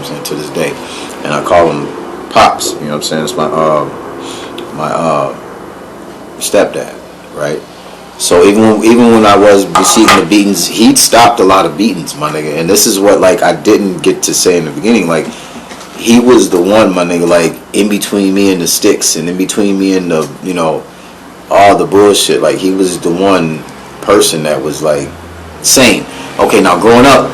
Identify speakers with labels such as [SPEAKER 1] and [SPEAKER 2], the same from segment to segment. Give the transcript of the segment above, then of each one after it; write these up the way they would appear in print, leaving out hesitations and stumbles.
[SPEAKER 1] I'm saying, to this day. And I call him Pops, you know what I'm saying? It's my stepdad, right? So even when I was receiving the beatings, he'd stopped a lot of beatings, my nigga. And this is what, like, I didn't get to say in the beginning. Like, he was the one, my nigga, like, in between me and the sticks, and in between me and the, you know, all the bullshit. Like, he was the one person that was, like, sane. Okay, now growing up,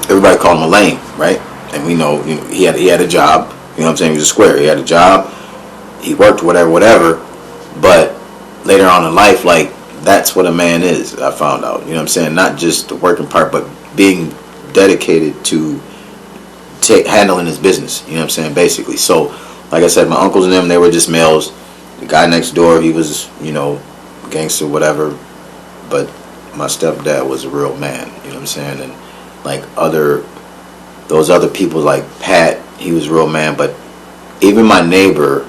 [SPEAKER 1] everybody called him a lame, right? And we know, you know, he had a job. You know what I'm saying? He was a square. He had a job. He worked, whatever. But later on in life, like, that's what a man is, I found out. You know what I'm saying? Not just the working part, but being dedicated to handling his business. You know what I'm saying? Basically. So, like I said, my uncles and them, they were just males. The guy next door, he was, you know, gangster, whatever. But my stepdad was a real man. You know what I'm saying? And, like, those other people, like Pat, he was a real man. But even my neighbor,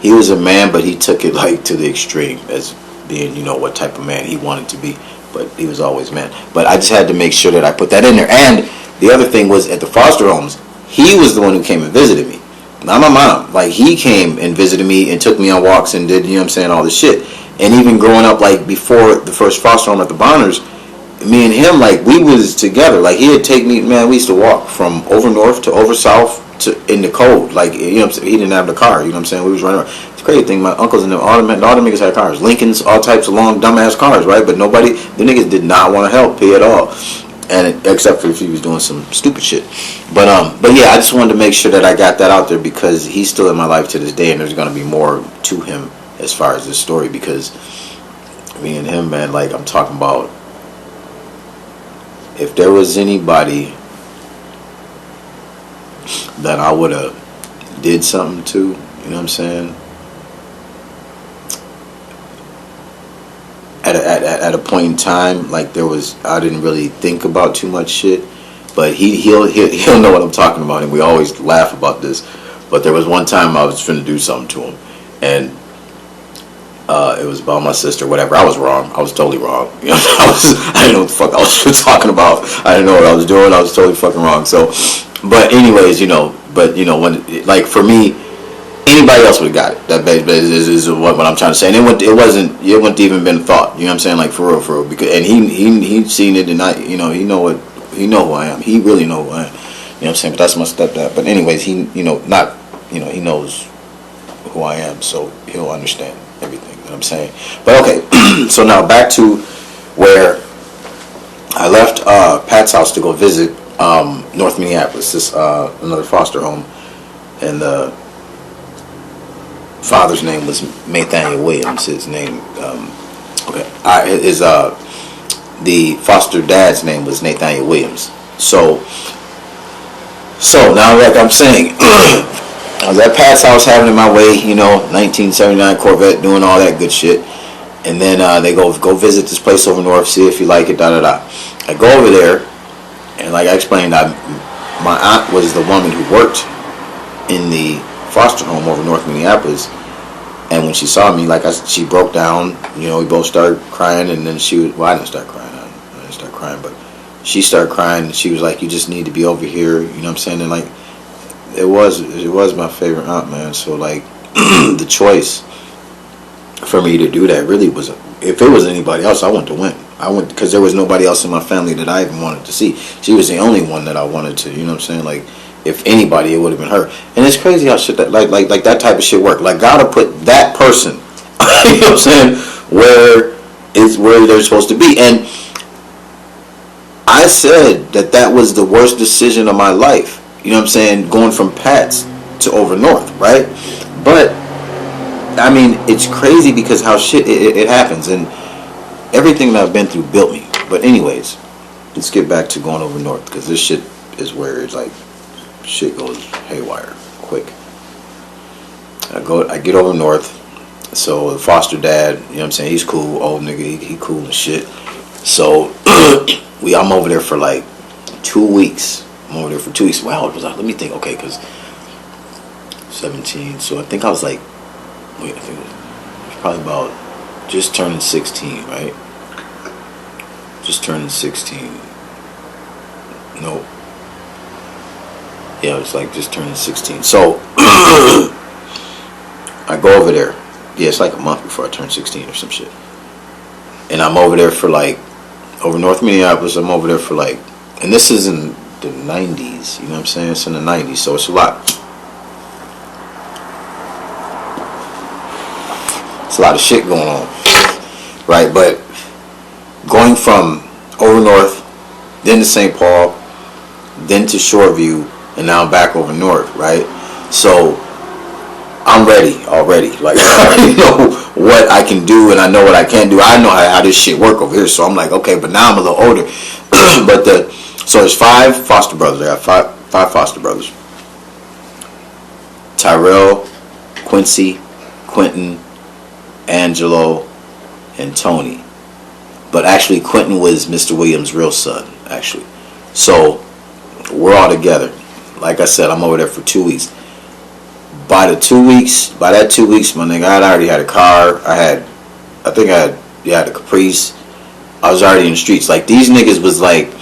[SPEAKER 1] he was a man, but he took it, like, to the extreme as being, you know, what type of man he wanted to be. But he was always man. But I just had to make sure that I put that in there. And the other thing was, at the foster homes, he was the one who came and visited me. Not my mom. Like, he came and visited me and took me on walks and did, you know what I'm saying, all this shit. And even growing up, like, before the first foster home at the Bonners, me and him, like, we was together. Like, he'd take me, man, we used to walk from over north to over south to in the cold. Like, you know what I'm saying, he didn't have the car, you know what I'm saying, we was running around. It's a crazy thing, my uncles and them, all the niggas had cars. Lincolns, all types of long, dumbass cars, right? But nobody, the niggas did not want to help P at all. And except for if he was doing some stupid shit. But yeah, I just wanted to make sure that I got that out there, because he's still in my life to this day, and there's going to be more to him as far as this story, because me and him, man, like, I'm talking about, if there was anybody that I would have did something to, you know what I'm saying, at a point in time, like, there was, I didn't really think about too much shit, but he'll know what I'm talking about, and we always laugh about this. But there was one time I was finna do something to him, and it was about my sister, whatever. I was wrong. I was totally wrong. You know, I didn't know what the fuck I was talking about. I didn't know what I was doing. I was totally fucking wrong. So, but anyways, you know, when, like, for me, anybody else would have got it. That is what I'm trying to say. And it wouldn't even been a thought. You know what I'm saying? Like, for real. Because, and he'd seen it, and he know who I am. He really know who I am. You know what I'm saying? But that's my stepdad. But anyways, he knows who I am, so he'll understand everything. You know what I'm saying? But okay, so now back to where I left Pat's house to go visit North Minneapolis. This another foster home, and the father's name was Nathaniel Williams. His name, the foster dad's name was Nathaniel Williams. So now, like I'm saying, I was at Pat's house having it my way, you know, 1979 Corvette, doing all that good shit. And then they go visit this place over north, see if you like it, da-da-da. I go over there, and like I explained, my aunt was the woman who worked in the foster home over North Minneapolis. And when she saw me, like, she broke down, you know, we both started crying, and then I didn't start crying, but she started crying, and she was like, you just need to be over here, you know what I'm saying? And, like, it was my favorite aunt, man. So, like, the choice for me to do that really was, if it was anybody else, I wanted to win. Because there was nobody else in my family that I even wanted to see. She was the only one that I wanted to, you know what I'm saying? Like, if anybody, it would have been her. And it's crazy how shit that, like that type of shit work. Like, God will put that person, you know what I'm saying, where they're supposed to be. And I said that was the worst decision of my life. You know what I'm saying? Going from Pat's to over north, right? But, I mean, it's crazy because how shit it happens. And everything that I've been through built me. But anyways, let's get back to going over north, because this shit is where it's like, shit goes haywire quick. I get over north. So the foster dad, you know what I'm saying, he's cool, old nigga, he cool and shit. So I'm over there for like 2 weeks. Wow, it was like, let me think. Okay, because 17. So I think I was like, I think it was probably about just turning 16, right? Just turning 16. Nope. Yeah, it was like just turning 16. So I go over there. Yeah, it's like a month before I turn 16 or some shit. And I'm over there for like, over North Minneapolis, I'm over there for like, and this is in the 90s, you know what I'm saying? It's in the 90s, so it's a lot. It's a lot of shit going on, right? But going from over north, then to St. Paul, then to Shoreview, and now I'm back over north, right? So I'm ready already. Like, I already know what I can do, and I know what I can't do. I know how this shit work over here. So I'm like, okay, but now I'm a little older. But so there's 5 foster brothers. I got five foster brothers. Tyrell, Quincy, Quentin, Angelo, and Tony. But actually, Quentin was Mr. Williams' real son, actually. So we're all together. Like I said, I'm over there for 2 weeks. By that 2 weeks, my nigga, I already had a car. I think I had a Caprice. I was already in the streets. Like, these niggas was like,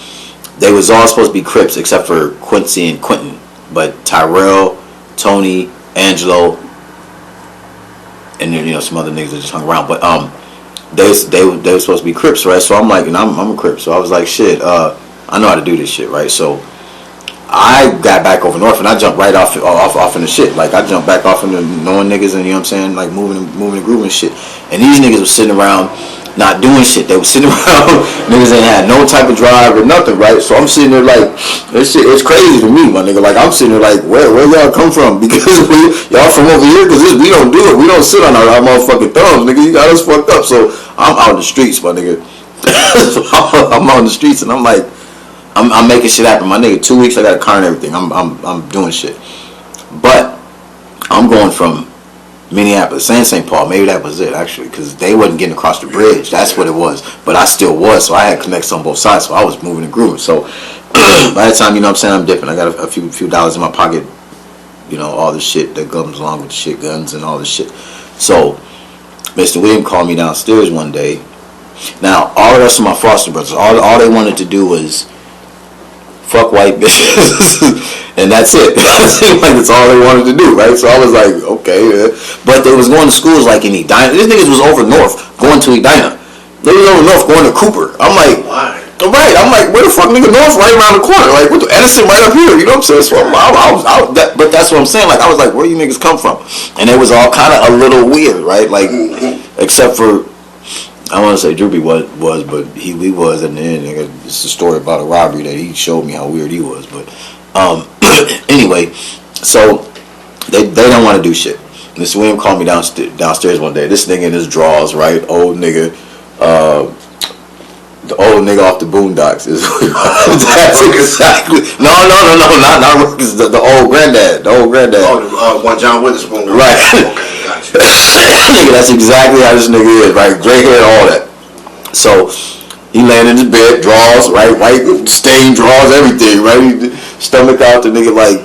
[SPEAKER 1] they was all supposed to be Crips except for Quincy and Quentin. But Tyrell, Tony, Angelo, and then, you know, some other niggas that just hung around. But they were supposed to be Crips, right? So I'm like, and I'm a Crip. So I was like, shit, I know how to do this shit, right? So I got back over north and I jumped right off in the shit. Like, I jumped back off into knowing niggas and, you know what I'm saying, like moving and grooving shit. And these niggas were sitting around not doing shit. They were sitting around, niggas ain't had no type of drive or nothing, right? So I'm sitting there like, this shit, it's crazy to me, my nigga. Like, I'm sitting there like, where y'all come from? Because y'all from over here? Because we don't do it. We don't sit on our motherfucking thumbs, nigga. You got us fucked up. So I'm out in the streets, my nigga. So I'm out in the streets and I'm like, I'm making shit happen, my nigga. 2 weeks, I got a car and everything. I'm doing shit, but I'm going from Minneapolis and St. Paul. Maybe that was it actually, because they wasn't getting across the bridge. That's what it was. But I still was, so I had connects on both sides. So I was moving and grooving. So by the time, you know what I'm saying, I'm dipping. I got a few dollars in my pocket. You know, all the shit that comes along with the shit, guns and all this shit. So Mr. William called me downstairs one day. Now all the rest of my foster brothers, all they wanted to do was fuck white bitches, and that's it. It seemed like that's all they wanted to do, right? So I was like, okay, yeah. But they was going to schools like in Edina. These niggas was over north going to Edina. They was over north going to Cooper. I'm like, why? Right. I'm like, where the fuck, nigga? North right around the corner. Like, what the Edison right up here? You know what I'm saying? So but that's what I'm saying. Like, I was like, where you niggas come from? And it was all kind of a little weird, right? Like, except for, I want to say Droopy was, but he was in the end. It's a story about a robbery that he showed me how weird he was. But anyway, so they don't want to do shit. Mr. William called me downstairs one day. This nigga in his drawers, right? Old nigga, the old nigga off the Boondocks is. That's exactly. No, not Rookies. The old granddad.
[SPEAKER 2] Oh, one John Witherspoon.
[SPEAKER 1] Right.
[SPEAKER 2] Okay, gotcha.
[SPEAKER 1] Nigga, that's exactly how this nigga is, right? Gray hair, all that. So he laying in his bed, drawers, right? White stained drawers, everything, right? He stomach out. The nigga like,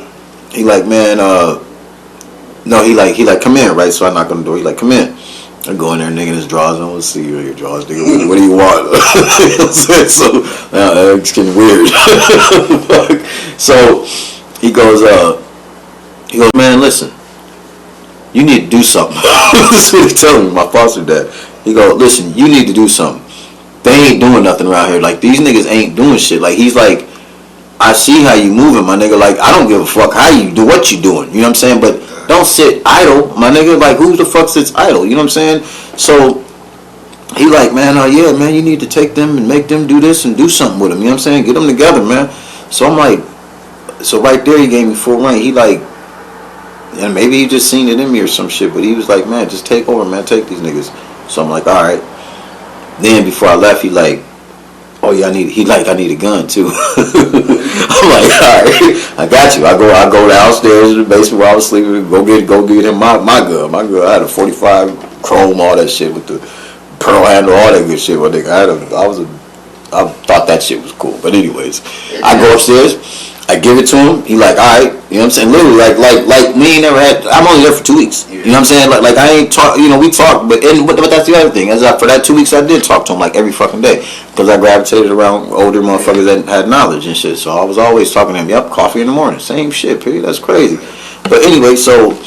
[SPEAKER 1] he like, man, no, he like, come in, right? So I knock on the door. He like, come in. I go in there, nigga, in his drawers. I want to see you in your drawers, nigga. What do you want? So it's getting weird. So he goes, man, listen. You need to do something. That's what he's telling me, my foster dad. He go, listen, you need to do something. They ain't doing nothing around here. Like, these niggas ain't doing shit. Like, he's like, I see how you moving, my nigga. Like, I don't give a fuck how you do what you doing. You know what I'm saying? But don't sit idle, my nigga. Like, who the fuck sits idle? You know what I'm saying? So he like, man, yeah, man, you need to take them and make them do this and do something with them. You know what I'm saying? Get them together, man. So I'm like, so right there he gave me full reign. He like, and maybe he just seen it in me or some shit, but he was like, man, just take over, man, take these niggas. So I'm like, all right. Then before I left, he like, oh yeah, I need a gun too. I'm like, all right, I got you. I go downstairs to the basement where I was sleeping, go get him my gun. My gun, I had a 45 chrome, all that shit with the pearl handle, all that good shit. My nigga, I I thought that shit was cool. But anyways, I go upstairs, I give it to him. He like, all right, you know what I'm saying? Literally, like we ain't never had. I'm only there for 2 weeks. You know what I'm saying? Like I ain't talk. You know, we talk, but that's the other thing. For that 2 weeks, I did talk to him like every fucking day because I gravitated around older motherfuckers that had knowledge and shit. So I was always talking to him. Yep, coffee in the morning, same shit. Period. That's crazy. But anyway, so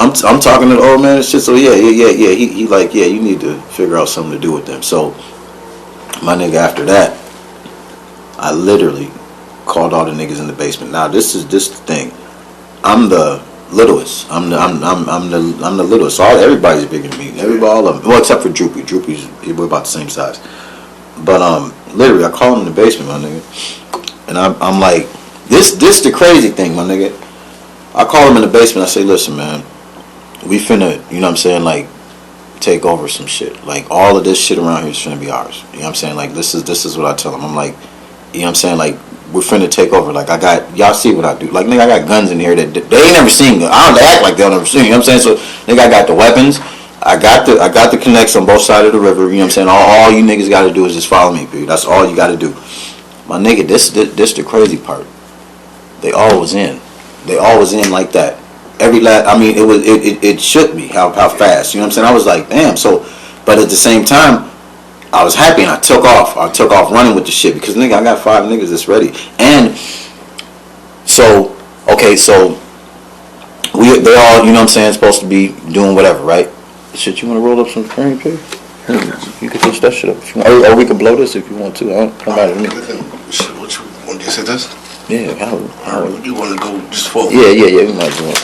[SPEAKER 1] I'm talking to the old man and shit. So yeah. He like, yeah, you need to figure out something to do with them. So my nigga, after that, I literally called all the niggas in the basement. Now this is the thing. I'm the littlest. I'm the littlest. So everybody's bigger than me. Everybody, all of them. Well, except for Droopy. Droopy's we're about the same size. But literally, I called him in the basement, my nigga, and I'm like, this the crazy thing, my nigga. I call him in the basement. I say, listen, man, we finna, you know what I'm saying, like, take over some shit. Like, all of this shit around here is finna be ours. You know what I'm saying? Like, this is what I tell him. I'm like, you know what I'm saying? Like, we're finna take over. Like, y'all see what I do. Like, nigga, I got guns in here that they ain't never seen. I don't act like they'll never see. You know what I'm saying? So, nigga, I got the weapons. I got the connects on both sides of the river. You know what I'm saying? All you niggas got to do is just follow me, dude. That's all you got to do. My nigga, this the crazy part. They all was in. They all was in like that. I mean, it shook me how fast. You know what I'm saying? I was like, damn. So, but at the same time, I was happy and I took off running with the shit because nigga, I got 5 niggas that's ready. And so, okay, so they're all, you know what I'm saying, supposed to be doing whatever, right? Shit, you want to roll up some cream, pig? You can push that shit up if you want. Or we can blow this if you want to. I don't matter to me.
[SPEAKER 2] What you want to say this?
[SPEAKER 1] Yeah, how
[SPEAKER 2] you want to go just forward?
[SPEAKER 1] Yeah, we might do it.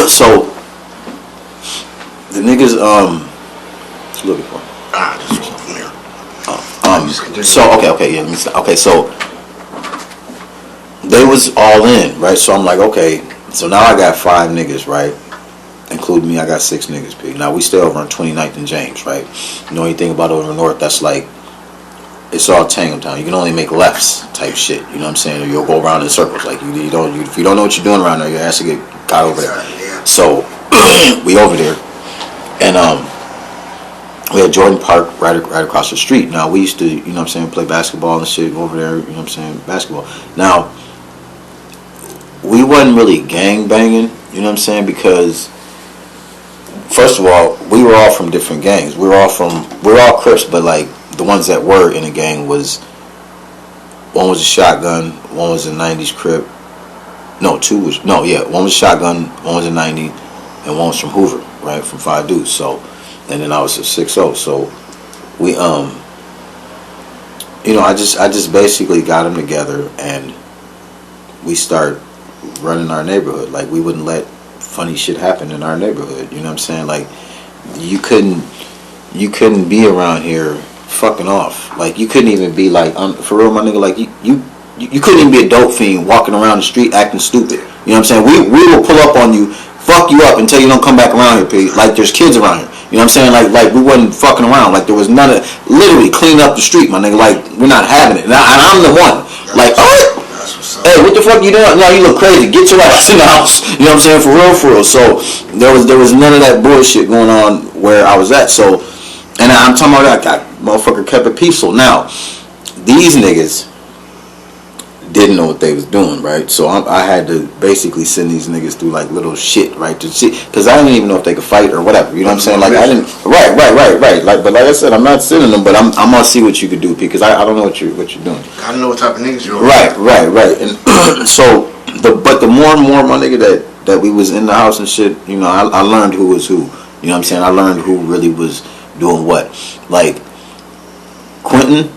[SPEAKER 1] So the niggas looking for.
[SPEAKER 2] Just from here.
[SPEAKER 1] So okay, yeah. Okay, so they was all in, right? So I'm like, okay. So now I got 5 niggas, right? Including me, I got 6 niggas. P. Now we stay over on 29th and James, right? You know anything about over north? That's like, it's all Tango Town. You can only make lefts type shit. You know what I'm saying? Or you'll go around in circles. Like if you don't know what you're doing around there, your ass will get caught over there. So we over there, and we had Jordan Park right across the street. Now we used to, you know what I'm saying, play basketball and shit over there. You know what I'm saying, basketball. Now we wasn't really gang banging. You know what I'm saying, because first of all, we were all from different gangs. We're all Crips, but like the ones that were in a gang one was a shotgun, one was a 90s Crip. One was a shotgun, one was a 90, and one was from Hoover, right, from 5 Deuce. So, and then I was a 6-0. So we you know, I just basically got them together and we start running our neighborhood. Like we wouldn't let funny shit happen in our neighborhood. You know what I'm saying? Like you couldn't be around here fucking off. Like you couldn't even be like, for real, my nigga. Like you couldn't even be a dope fiend walking around the street acting stupid. You know what I'm saying? We will pull up on you, fuck you up until you don't come back around here, Pete. Like there's kids around here. You know what I'm saying? Like we wasn't fucking around. Like there was none of, literally clean up the street, my nigga. Like we're not having it. And I'm the one. Like, hey, what the fuck you doing? No, you look crazy. Get your ass in the house. You know what I'm saying? For real. So there was none of that bullshit going on where I was at. So, and I'm talking about that motherfucker kept it peaceful. Now, these niggas didn't know what they was doing, right? So I had to basically send these niggas through like little shit, right? To see, because I didn't even know if they could fight or whatever. You know what I'm saying? Like I didn't. Right. Like, but like I said, I'm not sending them, but I'm gonna see what you could do, because I don't know what you're doing.
[SPEAKER 2] I don't know what type of niggas you're.
[SPEAKER 1] Right. And so the more and more, my nigga, that we was in the house and shit, you know, I learned who was who. You know what I'm saying? I learned who really was doing what. Like Quentin.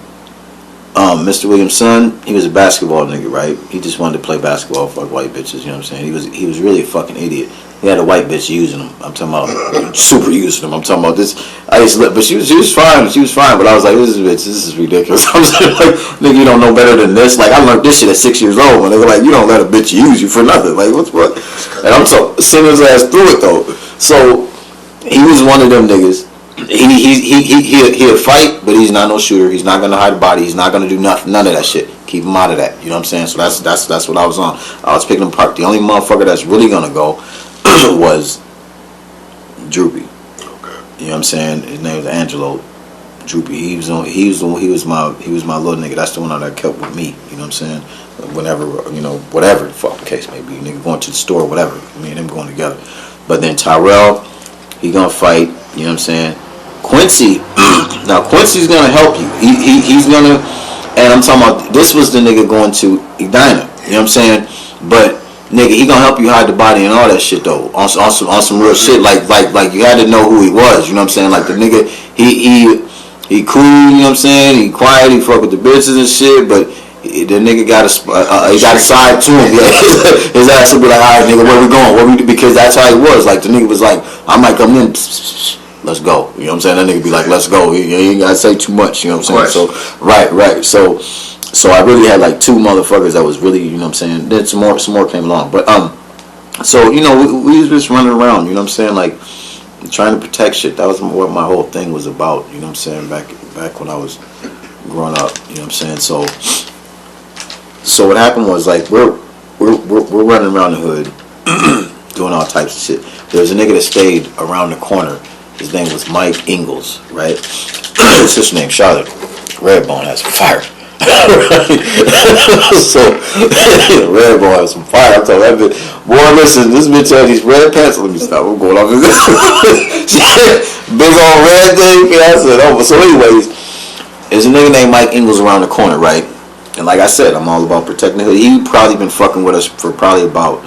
[SPEAKER 1] Mr. Williams' son, he was a basketball nigga, right? He just wanted to play basketball, fuck white bitches, you know what I'm saying? He was really a fucking idiot. He had a white bitch using him. I'm talking about super using him. I'm talking about this. But she was fine. But I was like, this is ridiculous. I was like, nigga, you don't know better than this. Like I learned this shit at 6 years old. And they were like, you don't let a bitch use you for nothing. Like what? And I'm so sending his ass through it though. So he was one of them niggas. He'll fight, but he's not no shooter. He's not gonna hide a body. He's not gonna do nothing, none of that shit. Keep him out of that. You know what I'm saying? So that's what I was on. I was picking him apart. The only motherfucker that's really gonna go was Droopy. Okay. You know what I'm saying? His name was Angelo, Droopy. He was my little nigga. That's the one that I kept with me. You know what I'm saying? Whenever, whatever the fuck the case may be, nigga going to the store, whatever. Me and him going together. But then Tyrell, he gonna fight. You know what I'm saying? Quincy, now Quincy's gonna help you. He's gonna, and I'm talking about, this was the nigga going to Edina. You know what I'm saying? But nigga, he gonna help you hide the body and all that shit though. On some real shit. Like you had to know who he was. You know what I'm saying? Like the nigga, he cool. You know what I'm saying? He quiet. He fuck with the bitches and shit. But the nigga got he got a side to him. Yeah. His ass will be like, all right, nigga, where we going? Because that's how he was. Like the nigga was like, I might come in. Let's go. You know what I'm saying? That nigga be like, let's go. He ain't gotta say too much. You know what I'm saying? So right. So I really had like two motherfuckers that was really, you know what I'm saying? Then some more came along. But so we was just running around. You know what I'm saying? Like trying to protect shit. That was what my whole thing was about. You know what I'm saying? Back when I was growing up. You know what I'm saying? So what happened was like we're running around the hood, doing all types of shit. There was a nigga that stayed around the corner. His name was Mike Ingalls, right? His sister named Charlotte. Redbone has some fire. So Redbone has some fire. I'm telling that bitch, boy, listen, this bitch had these red pants. Let me stop. I'm going off this. Big old red thing. Yeah, I said over. So anyways, there's a nigga named Mike Ingalls around the corner, right? And like I said, I'm all about protecting the hood. He probably been fucking with us for probably about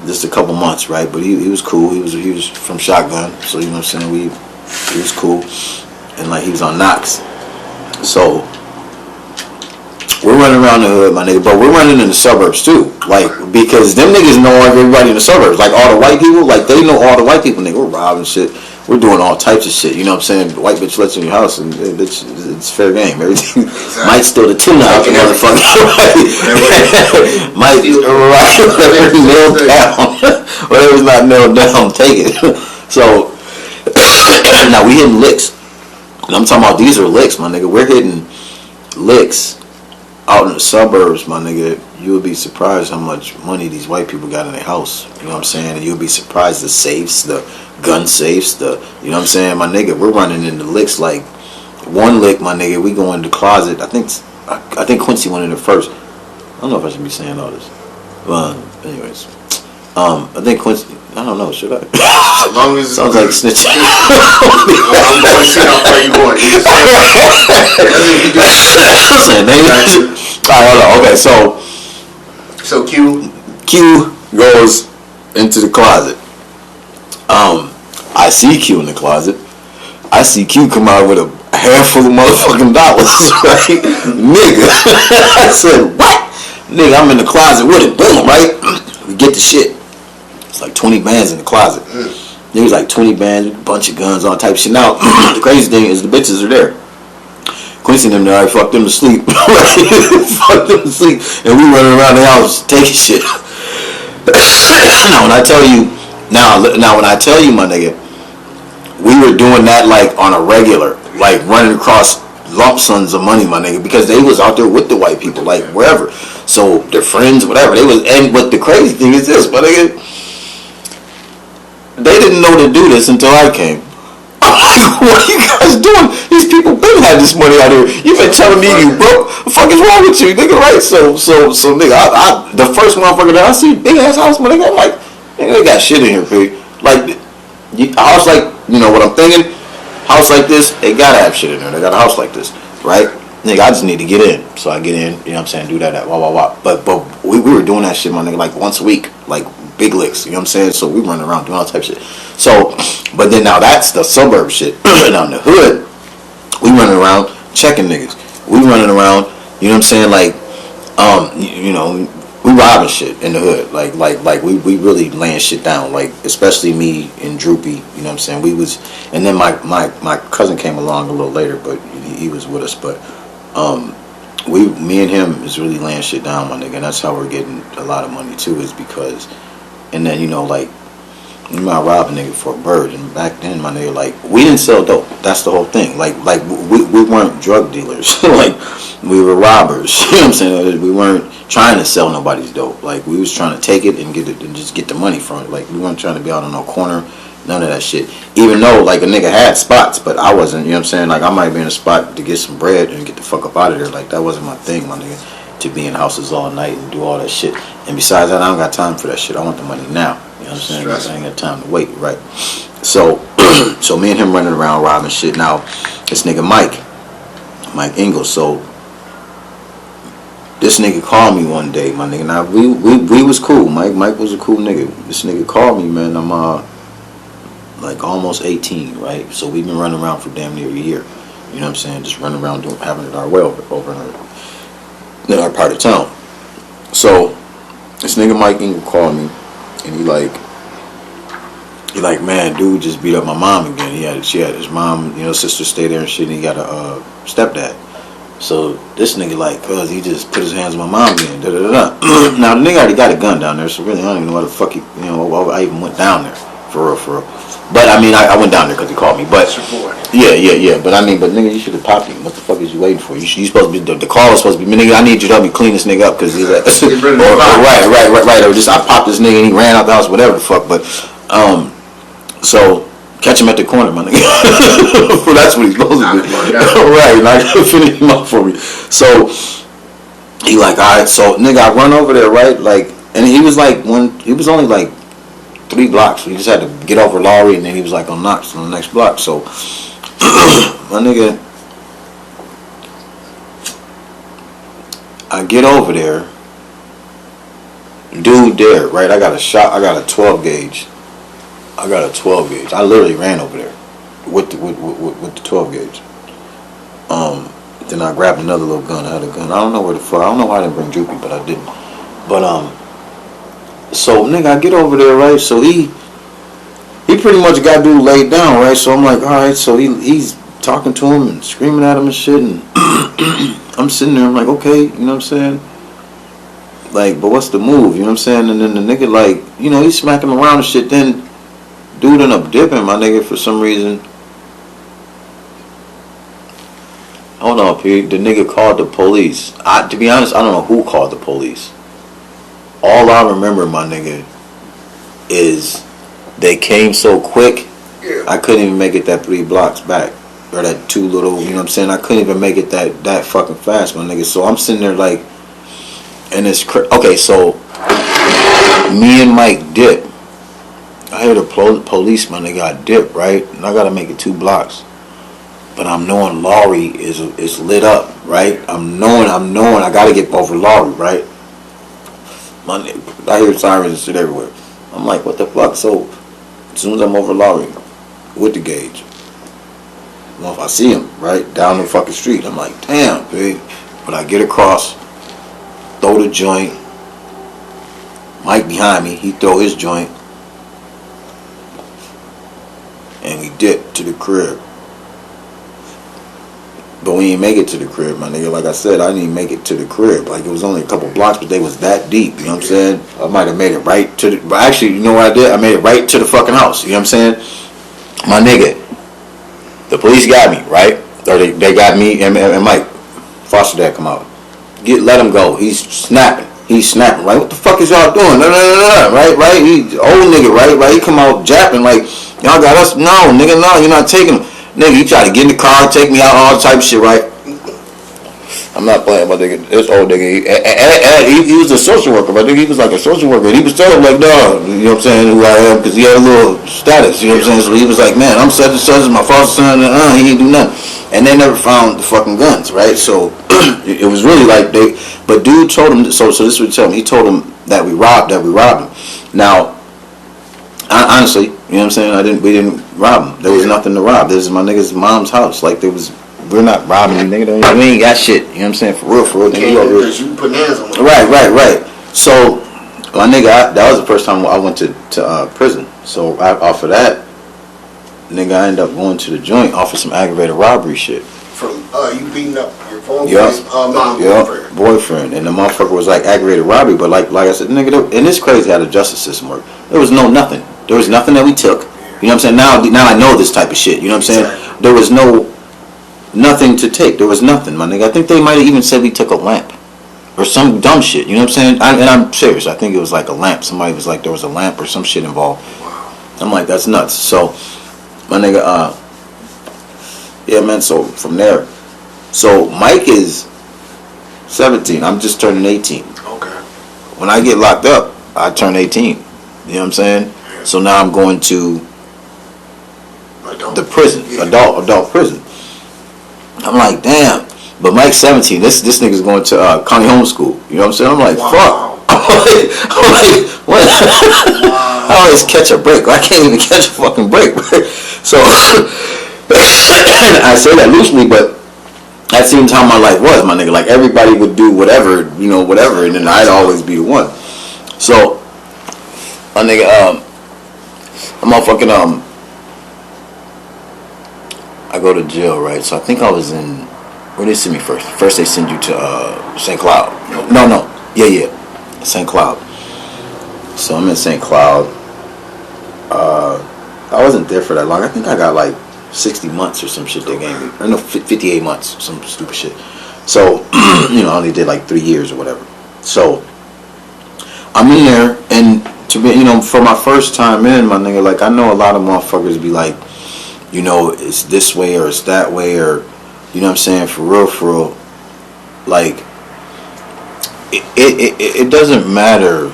[SPEAKER 1] just a couple months, right? But he was cool. He was from Shotgun, so you know what I'm saying. He was cool, and like he was on Knox. So we're running around the hood, my nigga, but we're running in the suburbs too, like because them niggas know everybody in the suburbs, like all the white people, like they know all the white people. Nigga, we're robbing shit. We're doing all types of shit. You know what I'm saying? White bitch lets you in your house, and bitch, it's fair game. Everything might steal the tuna out the motherfucker. Might whatever's nailed down, whatever's not nailed down, take it. So now we hitting licks, and I'm talking about these are licks, my nigga. We're hitting licks out in the suburbs, my nigga. You would be surprised how much money these white people got in their house. You know what I'm saying? And you'll be surprised the safes, the gun safes, you know what I'm saying, my nigga. We're running into licks. Like one lick, my nigga, we go in the closet. I think Quincy went in there first. I don't know if I should be saying all this. But anyways, I think Quincy. I don't know. Should I?
[SPEAKER 2] As long as
[SPEAKER 1] sounds like snitching.
[SPEAKER 2] I'm going to see how far you going.
[SPEAKER 1] Okay,
[SPEAKER 2] so
[SPEAKER 1] Q goes into the closet. I see Q in the closet. I see Q come out with a handful of motherfucking dollars, right? Nigga. I said, what? Nigga, I'm in the closet with it. Boom, right? We get the shit. It's like 20 bands in the closet. There was like 20 bands, a bunch of guns, all type of shit. Now, the crazy thing is the bitches are there. Quincy and them there, I fucked them to sleep. Fucked them to sleep. And we running around the house taking shit. Now when I tell you, my nigga, we were doing that like on a regular, like running across lump sums of money, my nigga, because they was out there with the white people, like wherever. So their friends, whatever, they was. And but the crazy thing is this, my nigga, they didn't know to do this until I came. I'm like, what are you guys doing? These people been had this money out here. You been telling me you broke? What the fuck is wrong with you, nigga? Right? So nigga, I the first motherfucker that I see, big ass house, my nigga, I'm like, nigga, they got shit in here, pig. Like, a house like, you know what I'm thinking? House like this, they gotta have shit in there. They got a house like this, right? Nigga, I just need to get in. So I get in, you know what I'm saying, do that, wah. But we were doing that shit, my nigga, like once a week. Like big licks, you know what I'm saying? So we running around doing all type of shit. So, but then now that's the suburb shit. Now in the hood, we running around checking niggas. We running around, you know what I'm saying, like, you know, we robbing shit in the hood. Like we really laying shit down. Like, especially me and Droopy, you know what I'm saying? We was, and then my cousin came along a little later, but he was with us. But me and him is really laying shit down, my nigga. And that's how we're getting a lot of money too, is because, and then, you know, like, you might rob a nigga for a bird, and back then, my nigga, like, we didn't sell dope. That's the whole thing. Like we weren't drug dealers. Like, we were robbers. You know what I'm saying? We weren't trying to sell nobody's dope. Like, we was trying to take it and get it and just get the money from it. Like, we weren't trying to be out on no corner None of that shit. Even though, like, a nigga had spots, but I wasn't, you know what I'm saying? Like, I might be in a spot to get some bread and get the fuck up out of there. Like, that wasn't my thing, my nigga. To be in houses all night and do all that shit. And besides that, I don't got time for that shit. I want the money now. You know what I'm saying? I ain't got time to wait, right? So, so me and him running around robbing shit. Now, this nigga Mike Ingalls. So, this nigga called me one day, my nigga. Now, we was cool. Mike was a cool nigga. This nigga called me, man. I'm like almost 18, right? So we've been running around for damn near a year. You know what I'm saying? Just running around having it our way over in our part of town. So this nigga Mike Ingalls called me, and he like, man, dude just beat up my mom again. She had his mom, you know, sister stay there and shit, and he got a stepdad. So this nigga like, cuz he just put his hands on my mom again. Now the nigga already got a gun down there, so really I don't even know why the fuck I even went down there for real. But I mean, I went down there because he called me. But yeah. But I mean, nigga, you should have popped him. What the fuck is you waiting for? You supposed to be the call was supposed to be, nigga. I need you to help me clean this nigga up because he's like, right. Or just I popped this nigga and he ran out the house, whatever the fuck. But so catch him at the corner, my nigga. That's what he's supposed to do. Right, like finish him up for me. So he like, all right. So nigga, I run over there, right, like, and he was only like 3 blocks. We just had to get over Lowry, and then he was like on Knox on the next block. So my nigga, I get over there, dude there, right? I got a 12 gauge. I literally ran over there with the 12 gauge. Then I grabbed another little gun. I had a gun. I don't know where the fuck. I don't know why I didn't bring Droopy, but I didn't. But so nigga, I get over there, right? So he pretty much got dude laid down, right? So I'm like, all right. So he's talking to him and screaming at him and shit, and I'm sitting there. I'm like, okay, you know what I'm saying? Like, but what's the move? You know what I'm saying? And then the nigga, like, you know, he's smacking him around and shit. Then dude ended up dipping, my nigga, for some reason. Hold on, P. The nigga called the police. To be honest, I don't know who called the police. All I remember, my nigga, is they came so quick, I couldn't even make it that 3 blocks back. Or that 2 little, you know what I'm saying? I couldn't even make it that fucking fast, my nigga. So I'm sitting there like, and it's okay, so me and Mike dip. I hear the police, my nigga, I dip, right? And I gotta make it 2 blocks. But I'm knowing Lowry is lit up, right? I'm knowing I gotta get over Lowry, right? My nigga, I hear sirens and shit everywhere. I'm like, what the fuck? So as soon as I'm over Lowry with the gauge, well, if I see him, right, down the fucking street, I'm like, damn, big. But I get across, throw the joint. Mike behind me, he throw his joint. And we dip to the crib. But we didn't make it to the crib, my nigga. Like I said, I didn't even make it to the crib. Like, it was only a couple blocks, but they was that deep. You know what I'm saying? I might have made it right to the... But actually, you know what I did? I made it right to the fucking house. You know what I'm saying? My nigga, the police got me, right? Or they got me and Mike. Foster dad come out. Let him go. He's snapping. Right? What the fuck is y'all doing? Right? He old nigga, right? He come out japping like, y'all got us. No, nigga, no, you're not taking him. Nigga, he tried to get in the car, take me out, all type of shit, right? I'm not playing, my nigga. This old nigga, he was a social worker, but he was like a social worker. He was telling him like, dog, you know what I'm saying, who I am, because he had a little status, you know what I'm saying? So he was like, man, I'm such and such, my foster son, and he ain't do nothing. And they never found the fucking guns, right? So it was really like but dude told him, so this would tell him, he told him that we robbed him. Now, honestly, you know what I'm saying? We didn't rob him. There was nothing to rob. This is my nigga's mom's house. Like, we're not robbing you, nigga. We ain't got shit. You know what I'm saying? For real.
[SPEAKER 2] Because you put hands on him.
[SPEAKER 1] Right. So, my nigga, that was the first time I went to prison. So, off of that, nigga, I ended up going to the joint off of some aggravated robbery shit.
[SPEAKER 2] From you beating up your boy's
[SPEAKER 1] boyfriend. And the motherfucker was like aggravated robbery, but like I said, nigga, and it's crazy how the justice system works. There was nothing. There was nothing that we took. You know what I'm saying? Now I know this type of shit. You know what I'm saying? Exactly. There was nothing to take. There was nothing, my nigga. I think they might have even said we took a lamp. Or some dumb shit. You know what I'm saying? And I'm serious. I think it was like a lamp. Somebody was like there was a lamp or some shit involved.
[SPEAKER 2] Wow.
[SPEAKER 1] I'm like, that's nuts. So, my nigga, yeah, man. So from there, so Mike is 17. I'm just turning 18.
[SPEAKER 2] Okay.
[SPEAKER 1] When I get locked up, I turn 18. You know what I'm saying?
[SPEAKER 2] Yeah.
[SPEAKER 1] So now I'm going to
[SPEAKER 2] Adult.
[SPEAKER 1] the prison,
[SPEAKER 2] Yeah.
[SPEAKER 1] adult prison. I'm like, damn. But Mike's 17. This nigga's going to county homeschool. You know what I'm saying? I'm like,
[SPEAKER 2] Wow.
[SPEAKER 1] fuck. I'm like, what?
[SPEAKER 2] Wow.
[SPEAKER 1] I always catch a break. I can't even catch a fucking break. So I say that loosely, but that seems how my life was, my nigga. Like everybody would do whatever, you know, whatever, and then I'd always be the one. So my nigga, I'm motherfucking I go to jail, right? So I think I was in. Where they send me first? First they send you to St. Cloud. No, yeah, St. Cloud. So I'm in St. Cloud. I wasn't there for that long. I think I got like 60 months or some shit they gave me. Or no, 58 months, some stupid shit. So, you know, I only did like 3 years or whatever. So, I'm in there, and to be, you know, for my first time in, my nigga, like, I know a lot of motherfuckers be like, you know, it's this way or it's that way, or, you know what I'm saying, for real, like, it doesn't matter.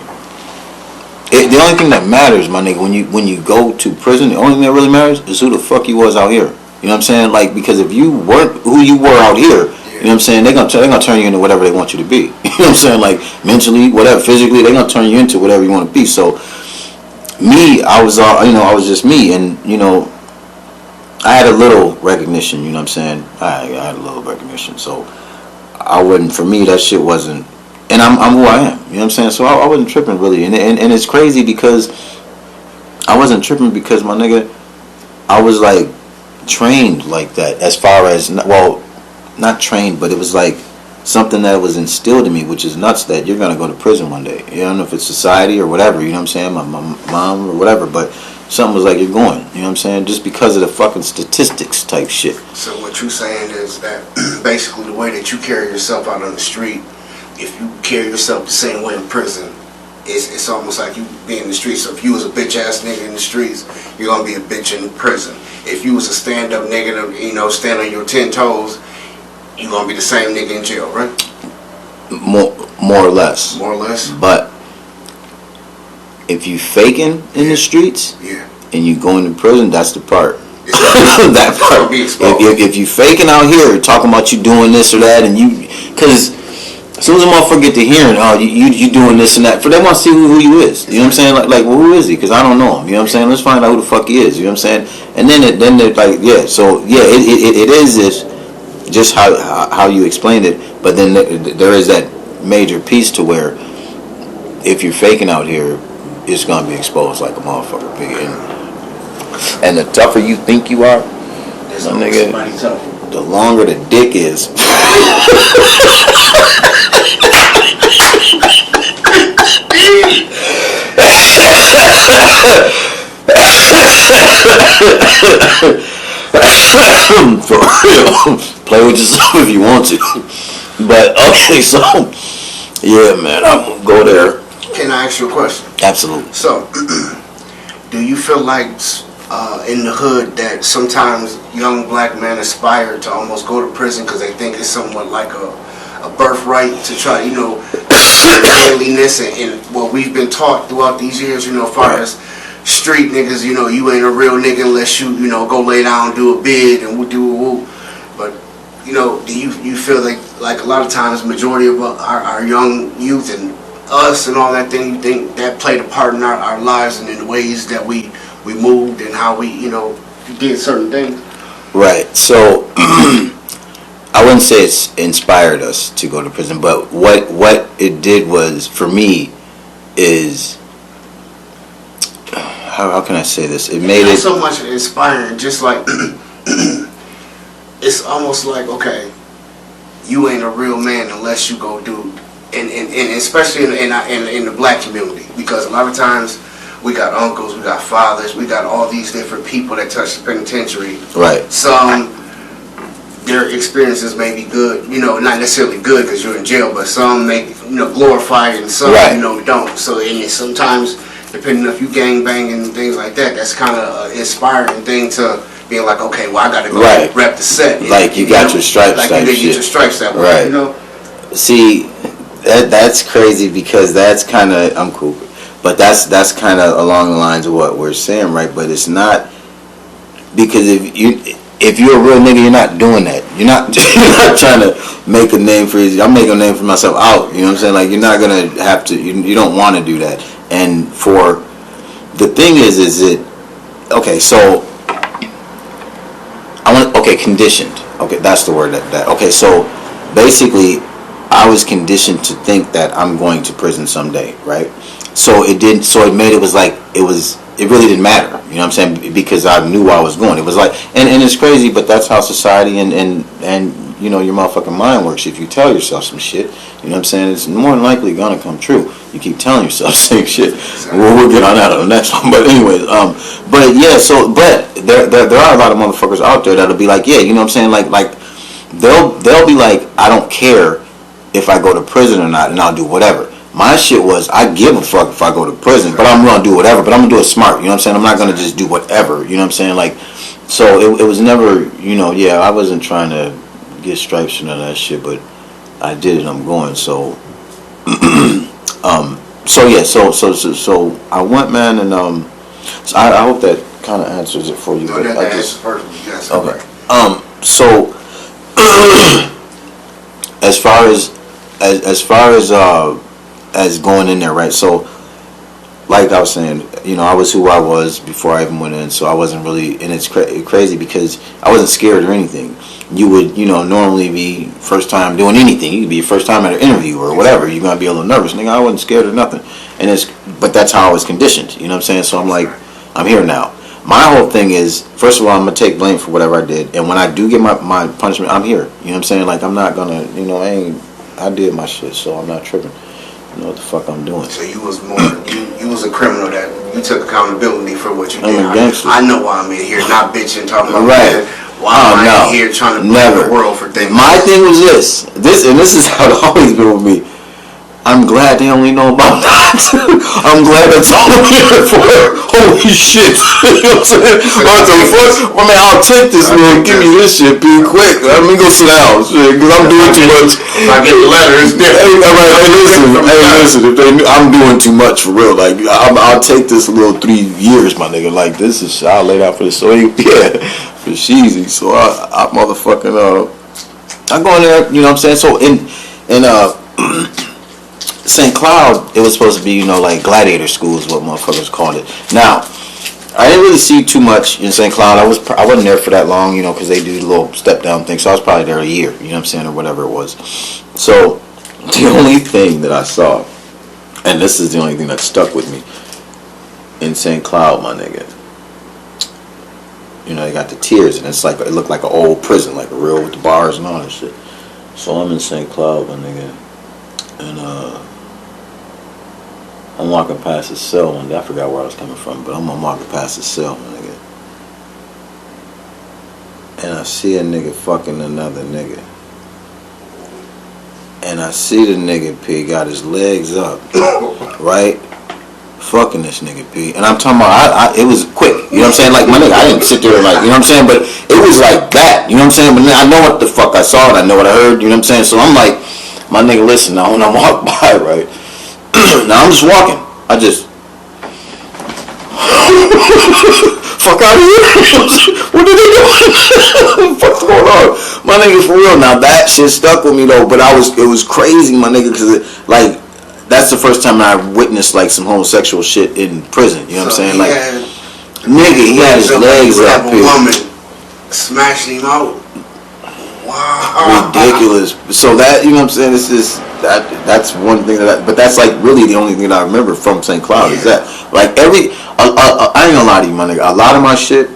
[SPEAKER 1] The only thing that matters, my nigga, when you go to prison, the only thing that really matters is who the fuck you was out here. You know what I'm saying? Like, because if you weren't who you were out here, you know what I'm saying, they're gonna turn you into whatever they want you to be. You know what I'm saying? Like, mentally, whatever, physically, they're gonna turn you into whatever you want to be. So, me, I was just me, and, you know, I had a little recognition, you know what I'm saying? I had a little recognition, so I wouldn't, for me, that shit wasn't, and I'm who I am, you know what I'm saying? So I wasn't tripping really, and it's crazy because I wasn't tripping because, my nigga, I was like trained like that, as far as, well, not trained, but it was like something that was instilled in me, which is nuts, that you're gonna go to prison one day. You don't know if it's society or whatever, you know what I'm saying, my mom or whatever, but something was like, you're going, you know what I'm saying, just because of the fucking statistics type shit.
[SPEAKER 2] So what you saying is that basically the way that you carry yourself out on the street, if you carry yourself the same way in prison, it's almost like you be in the streets. So if you was a bitch ass nigga in the streets, you're gonna be a bitch in prison. If you was a stand up nigga, you know, stand on your 10 toes, you're gonna be the same nigga in jail, right?
[SPEAKER 1] More or less.
[SPEAKER 2] More or less.
[SPEAKER 1] But if you faking in the streets,
[SPEAKER 2] yeah,
[SPEAKER 1] and you going to prison, that's the part.
[SPEAKER 2] That
[SPEAKER 1] part. If you faking out here, talking about you doing this or that, and you, because as soon as a motherfucker get to hearing, oh, you doing this and that, for they want to see who you is. You know what I'm saying? Like, well, who is he? Because I don't know him. You know what I'm saying? Let's find out who the fuck he is. You know what I'm saying? And then they're like, yeah. So yeah, it is this, just how you explained it. But then there is that major piece to where if you're faking out here, it's gonna be exposed like a motherfucker. And the tougher you think you are,
[SPEAKER 2] my nigga,
[SPEAKER 1] the longer the dick is. For real. Play with yourself if you want to. But okay, so yeah, man, I'm gonna go there.
[SPEAKER 2] Can I ask you a question?
[SPEAKER 1] Absolutely.
[SPEAKER 2] So, do you feel like in the hood that sometimes young black men aspire to almost go to prison because they think it's somewhat like a birthright to try, you know, manliness and what we've been taught throughout these years, you know, as far as street niggas, you know, you ain't a real nigga unless you know, go lay down, do a bid, and we'll do a woo. But, you know, do you feel like a lot of times majority of our young youth and us and all that thing, you think that played a part in our lives and in the ways that we moved and how we, you know, did certain things?
[SPEAKER 1] Right. So I wouldn't say it's inspired us to go to prison, but what it did was, for me, is, how can I say this? It made
[SPEAKER 2] it
[SPEAKER 1] it
[SPEAKER 2] so much inspiring. Just like it's almost like, okay, you ain't a real man unless you go do, and especially in the black community, because a lot of times we got uncles, we got fathers, we got all these different people that touch the penitentiary.
[SPEAKER 1] Right.
[SPEAKER 2] Some, their experiences may be good, you know, not necessarily good because you're in jail, but some make, you know, glorify it, and some, right, you know, don't. So and sometimes depending if you gang banging and things like that, that's kind of an inspiring thing to being like, okay, well, I got to go rep the set.
[SPEAKER 1] Like you got your stripes,
[SPEAKER 2] like you did get your stripes that way,
[SPEAKER 1] right?
[SPEAKER 2] You know.
[SPEAKER 1] See, that's crazy because that's kind of I'm cool, but that's kind of along the lines of what we're saying, right? But it's not because if you're a real nigga, you're not doing that. You're not trying to make a name for you. I'm making a name for myself out. You know what I'm saying? Like you're not gonna have to. You don't want to do that. And for the thing is it okay? So conditioned. Okay, that's the word. That okay. So basically, I was conditioned to think that I'm going to prison someday, right? So it didn't. So it made it was like it was. It really didn't matter, you know what I'm saying? Because I knew where I was going. It was like, and it's crazy, but that's how society and you know your motherfucking mind works. If you tell yourself some shit, you know what I'm saying, it's more than likely gonna come true. You keep telling yourself the same shit. We'll get on that on the next one. But anyways, but yeah. So, but there are a lot of motherfuckers out there that'll be like, yeah, you know what I'm saying, like they'll be like, I don't care if I go to prison or not, and I'll do whatever. My shit was, I give a fuck if I go to prison, but I'm gonna do whatever, but I'm gonna do it smart, you know what I'm saying? I'm not gonna just do whatever, you know what I'm saying? Like, so it was never, you know, yeah, I wasn't trying to get stripes and none of that shit, but I did it, I'm going, so, so yeah, so I went, man, and, so I hope that kind of answers it for you,
[SPEAKER 2] no,
[SPEAKER 1] but I just,
[SPEAKER 2] okay,
[SPEAKER 1] so, as far as going in there, right? So, like I was saying, you know, I was who I was before I even went in, so I wasn't really, and it's crazy because I wasn't scared or anything. You would, you know, normally be first time doing anything. You could be your first time at an interview or whatever. You're gonna be a little nervous, nigga. I wasn't scared or nothing, but that's how I was conditioned. You know what I'm saying? So I'm like, I'm here now. My whole thing is, first of all, I'm gonna take blame for whatever I did, and when I do get my punishment, I'm here. You know what I'm saying? Like I'm not gonna, you know, I did my shit, so I'm not tripping. You know what the fuck I'm doing.
[SPEAKER 2] So you was more, you was a criminal that you took accountability for what you did.
[SPEAKER 1] I'm a gangster.
[SPEAKER 2] I know why I'm in here, not bitching, talking about
[SPEAKER 1] right.
[SPEAKER 2] Why am I in here trying to blame the world for things?
[SPEAKER 1] My thing was this is how it always been with me. I'm glad they only know about that. I'm glad that's all I'm here for. Holy shit. You know what I'm saying? What the fuck? I mean, I'll take this, man. Give me this shit. Be quick. Let me go sit down. Because I'm doing too much.
[SPEAKER 2] If I get the letter, it's different.
[SPEAKER 1] Hey, listen. If they, I'm doing too much for real. Like, I'll take this little 3 years, my nigga. Like, this is, I'll lay down for this. So, yeah, for sheezy. So, I motherfucking, I go in there, you know what I'm saying? So, in St. Cloud, it was supposed to be, you know, like gladiator school is what motherfuckers called it. Now, I didn't really see too much in St. Cloud. I wasn't there for that long, you know, because they do the little step down thing. So I was probably there a year, you know what I'm saying, or whatever it was. So the only thing that I saw, and this is the only thing that stuck with me in St. Cloud, my nigga. You know, they got the tiers, and it's like it looked like an old prison, like a real with the bars and all that shit. So I'm in St. Cloud, my nigga, and I'm walking past his cell one day. I forgot where I was coming from, but I'm walking past his cell, my nigga. And I see a nigga fucking another nigga. And I see the nigga P got his legs up, right? Fucking this nigga P. And I'm talking about, it was quick, you know what I'm saying? Like, my nigga, I didn't sit there like, you know what I'm saying? But it was like that, you know what I'm saying? But I know what the fuck I saw and I know what I heard, you know what I'm saying? So I'm like, my nigga, listen, now when I walk by, right? Now I'm just walking. I just fuck out of here. What are they doing? What the fuck's going on? My nigga, for real. Now that shit stuck with me though. But it was crazy, my nigga, because like that's the first time I witnessed like some homosexual shit in prison. You know what I'm saying? Like, nigga, he had his legs up here.
[SPEAKER 2] Woman smashing him out. Wow.
[SPEAKER 1] Ridiculous. So that, you know what I'm saying, this is that's one thing but that's like really the only thing that I remember from St. Cloud is that like I ain't gonna lie to you, my nigga, a lot of my shit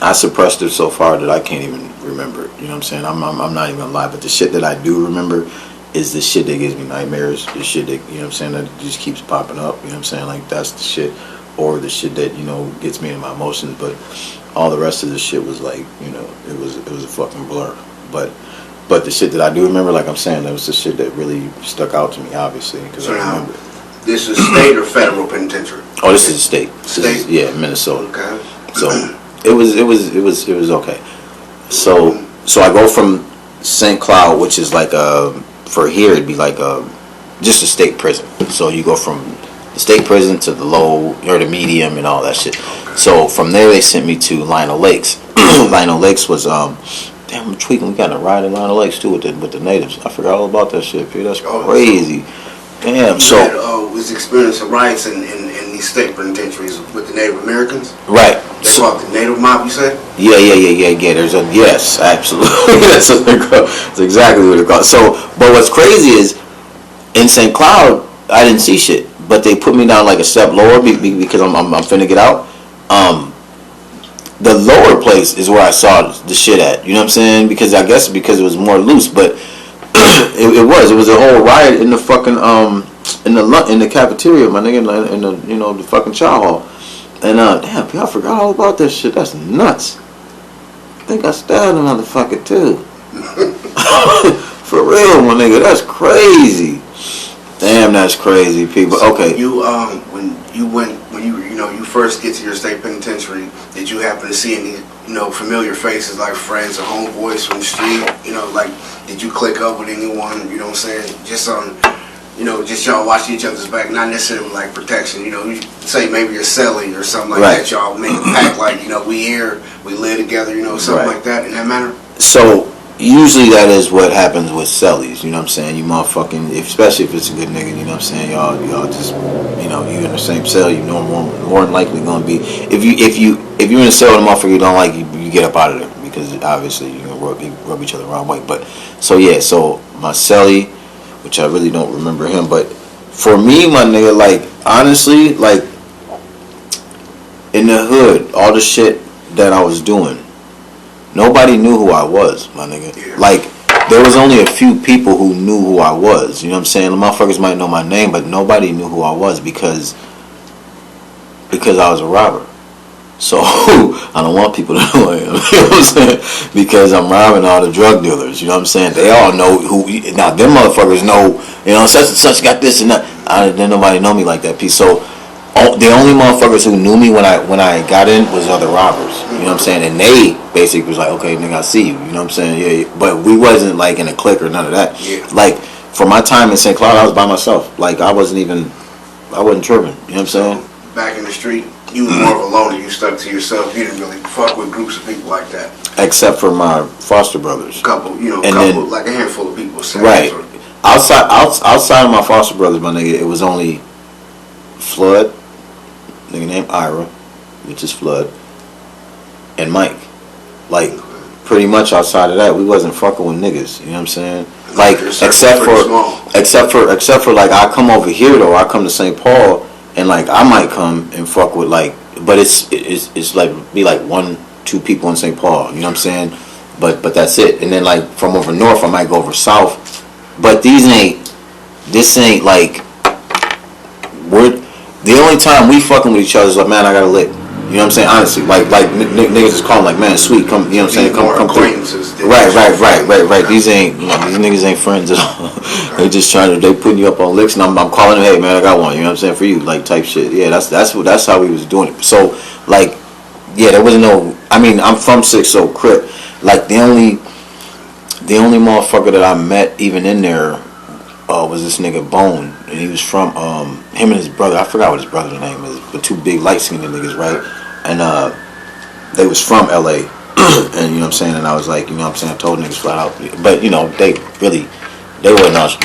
[SPEAKER 1] I suppressed it so far that I can't even remember it. You know what I'm saying? I'm not even gonna lie, but the shit that I do remember is the shit that gives me nightmares, the shit that, you know what I'm saying, that just keeps popping up, you know what I'm saying, like that's the shit, or the shit that, you know, gets me in my emotions. But all the rest of the shit was like, you know, it was a fucking blur. But the shit that I do remember, like I'm saying, that was the shit that really stuck out to me, obviously, because I remember.
[SPEAKER 2] This is state or federal penitentiary?
[SPEAKER 1] Oh, this is a state.
[SPEAKER 2] State?
[SPEAKER 1] Yeah, Minnesota.
[SPEAKER 2] Okay.
[SPEAKER 1] So it was okay. So I go from St. Cloud, which is like for here it'd be like just a state prison. So you go from the state prison to the low or the medium and all that shit.
[SPEAKER 2] Okay.
[SPEAKER 1] So from there they sent me to Lionel Lakes. Lionel Lakes was damn, I'm tweaking. We got a ride in Lionel Lakes too with the natives. I forgot all about that shit, dude. That's crazy. Damn. So
[SPEAKER 2] was experiencing riots in these state penitentiaries with the Native Americans.
[SPEAKER 1] Right.
[SPEAKER 2] They call it the Native Mob. You said?
[SPEAKER 1] Yeah. There's yes, absolutely. That's exactly what it's called. So, but what's crazy is in St. Cloud, I didn't see shit, but they put me down like a step lower because I'm finna get out. The lower place is where I saw the shit at. You know what I'm saying? Because I guess because it was more loose, but it was a whole riot in the fucking in the cafeteria, my nigga, in the the fucking chow hall. And damn, I forgot all about that shit. That's nuts. I think I stabbed a motherfucker too. For real, my nigga, that's crazy. Damn, that's crazy, people. Okay.
[SPEAKER 2] You when you first get to your state penitentiary, did you happen to see any familiar faces like friends or homeboys from the street? Like did you click up with anyone? You know what I'm saying? Just on just y'all watching each other's back, not necessarily like protection. You say maybe a cellie or something like that. Y'all make a pact like we here, we live together. Something like that in that manner.
[SPEAKER 1] So usually that is what happens with cellies, you know what I'm saying? You motherfucking, especially if it's a good nigga, you know what I'm saying? Y'all just, you in the same cell, you know more than likely gonna be. If you're in a cell with a motherfucker you don't like, you get up out of there because obviously you're gonna rub each other the wrong way. But so my cellie, which I really don't remember him, but for me, my nigga, like honestly, like in the hood, all the shit that I was doing, nobody knew who I was, my nigga. Yeah. Like, there was only a few people who knew who I was. You know what I'm saying? The motherfuckers might know my name, but nobody knew who I was because I was a robber. So, I don't want people to know who I am. You know what I'm saying? Because I'm robbing all the drug dealers. You know what I'm saying? They all know who. Now, them motherfuckers know, such and such got this and that. Didn't nobody know me like that piece. So, the only motherfuckers who knew me when I got in was other robbers. You know what I'm saying? And they basically was like, okay, nigga, I see you. You know what I'm saying? Yeah. But we wasn't like in a clique or none of that.
[SPEAKER 2] Yeah.
[SPEAKER 1] Like for my time in St. Cloud, I was by myself. Like I wasn't tripping. You know what I'm saying?
[SPEAKER 2] Back in the street, you was more of a loner. You stuck to yourself. You didn't really fuck with groups of people like that.
[SPEAKER 1] Except for my foster brothers.
[SPEAKER 2] Like a handful of people.
[SPEAKER 1] Right. Outside of my foster brothers, my nigga, it was only Flood, nigga named Ira, which is Flood, and Mike. Like, pretty much outside of that, we wasn't fucking with niggas. You know what I'm saying? Like, except for like, I come over here though. I come to St. Paul, and like, I might come and fuck with like, but it's like be like 1-2 people in St. Paul. You know what I'm saying? But that's it. And then like from over north, I might go over south. But this ain't like the only time we fucking with each other is like, man, I got a lick. You know what I'm saying? Honestly, like niggas just call them like, man, sweet, come. You know what I'm saying? Come through. Right. These niggas ain't friends at all. They just they putting you up on licks, and I'm calling them, hey man, I got one. You know what I'm saying? For you, like type shit. Yeah, that's how we was doing it. So like, yeah, there wasn't no. I mean, I'm from 6, so Crip. Like the only motherfucker that I met even in there was this nigga Bone, and he was from him and his brother. I forgot what his brother's name is, but 2 big light skinned niggas, right? And they was from LA, and you know what I'm saying. And I was like, you know what I'm saying, I told niggas flat out, but they wasn't out,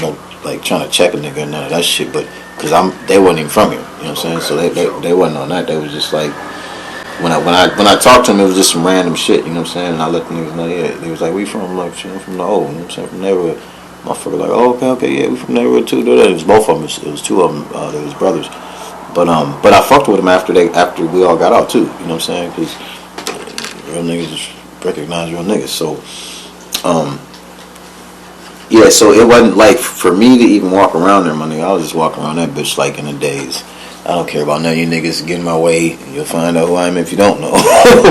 [SPEAKER 1] like trying to check a nigga and none of that shit, but because they wasn't even from here, you know what I'm saying. Okay, so they wasn't on that. They was just like when I talked to them, it was just some random shit, you know what I'm saying. And I let the niggas know, yeah, they was like, we from like I'm from the old, you know what I'm saying, from the neighborhood. Motherfucker like, oh, okay, yeah, we from the neighborhood too. It was both of them. It was 2 of them. They was brothers. But I fucked with them after we all got out too. You know what I'm saying? Because real niggas just recognize real niggas. So, yeah. So it wasn't like for me to even walk around there, my nigga. I was just walking around that bitch like in the days. I don't care about none of you niggas getting my way. You'll find out who I am if you don't know.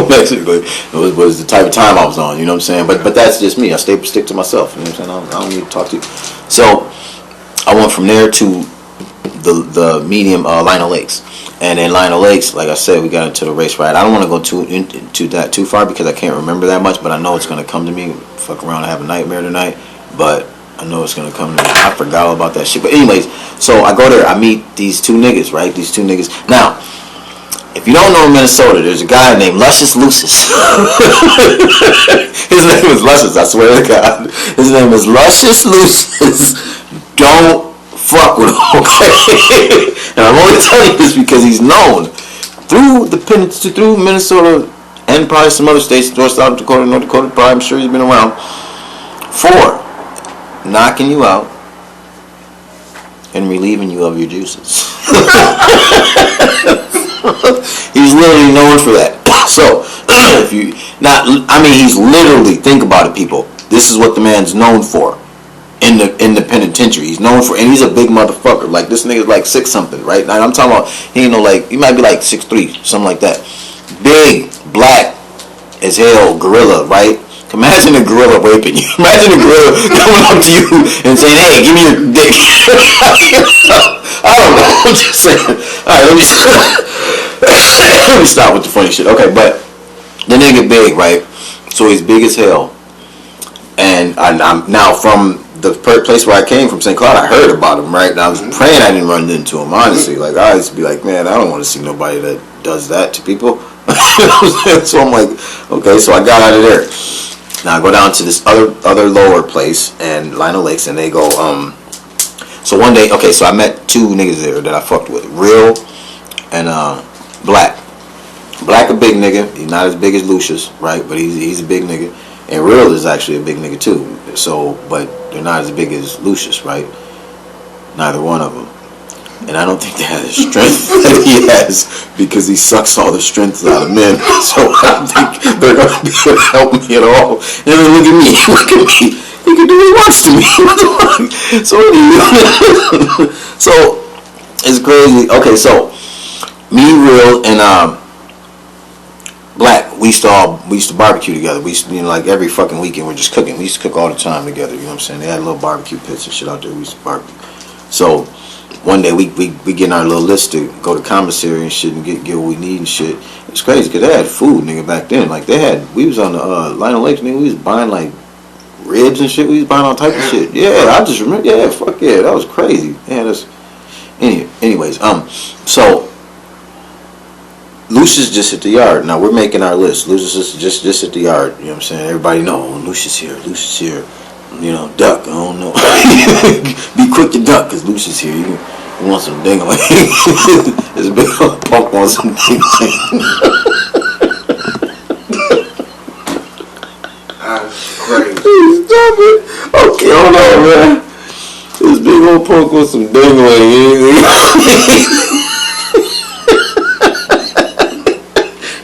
[SPEAKER 1] Basically, it was the type of time I was on. You know what I'm saying? But that's just me. I stick to myself. You know what I'm saying? I don't need to talk to you. So I went from there to the medium Lionel Lakes. And in Lionel Lakes, like I said, we got into the race ride. I don't want to go into that too far because I can't remember that much, but I know it's going to come to me. Fuck around and have a nightmare tonight, but I know it's going to come to me. I forgot all about that shit. But anyways, so I go there. I meet these two niggas, right? These two niggas. Now, if you don't know Minnesota, there's a guy named Luscious Lucius. His name is Luscious, I swear to God. His name is Luscious Lucius. Don't fuck with him, okay? And I'm only telling you this because he's known through Minnesota and probably some other states, North South Dakota, North Dakota, probably I'm sure he's been around, for knocking you out and relieving you of your juices. He's literally known for that. So, if you he's literally, think about it, people. This is what the man's known for in the penitentiary. He's known for, and he's a big motherfucker. Like, this nigga's like 6 something, right? Now, I'm talking about, he might be like 6'3", something like that. Big, black as hell, gorilla, right? Imagine a gorilla raping you. Imagine a gorilla coming up to you and saying, "Hey, give me your dick." I don't know. I'm just saying. All right, let me stop with the funny shit. Okay, but the nigga big, right? So he's big as hell. And I'm now from the place where I came from, St. Cloud. I heard about him, right? And I was praying I didn't run into him, honestly. Like, I used to be like, man, I don't want to see nobody that does that to people. So I'm like, okay, so I got out of there. Now I go down to this other lower place and Lionel Lakes, and they go, so one day, okay, so I met 2 niggas there that I fucked with, Real and Black. Black a big nigga. He's not as big as Lucius, right? But he's a big nigga. And Real is actually a big nigga too. So, but they're not as big as Lucius, right? Neither one of them. And I don't think they have the strength that he has because he sucks all the strength out of men. So I don't think they're going to be able to help me at all. And then look at me. He can do what he wants to me. So it's crazy. Okay, so me, Real, and Black, we used to barbecue together. We used to, like every fucking weekend we're just cooking. We used to cook all the time together, you know what I'm saying? They had little barbecue pits and shit out there. We used to barbecue. So one day we get in our little list to go to commissary and shit and get what we need and shit. It's crazy because they had food, nigga, back then. Like we was on the Lionel Lakes, nigga, we was buying like ribs and shit. We was buying all type of shit. Yeah, I just remember, yeah, fuck yeah, that was crazy. Yeah, that's, anyways, so Lucius just hit the yard. Now we're making our list. Lucius is just hit the yard. You know what I'm saying? Everybody know, Lucius here. You know, duck. I don't know. Be quick to duck, cause Lucius here. You want some dingling? This big old punk wants some dingling.
[SPEAKER 2] That's crazy.
[SPEAKER 1] Stop it. Okay, hold on, man. This big old punk wants some dingling.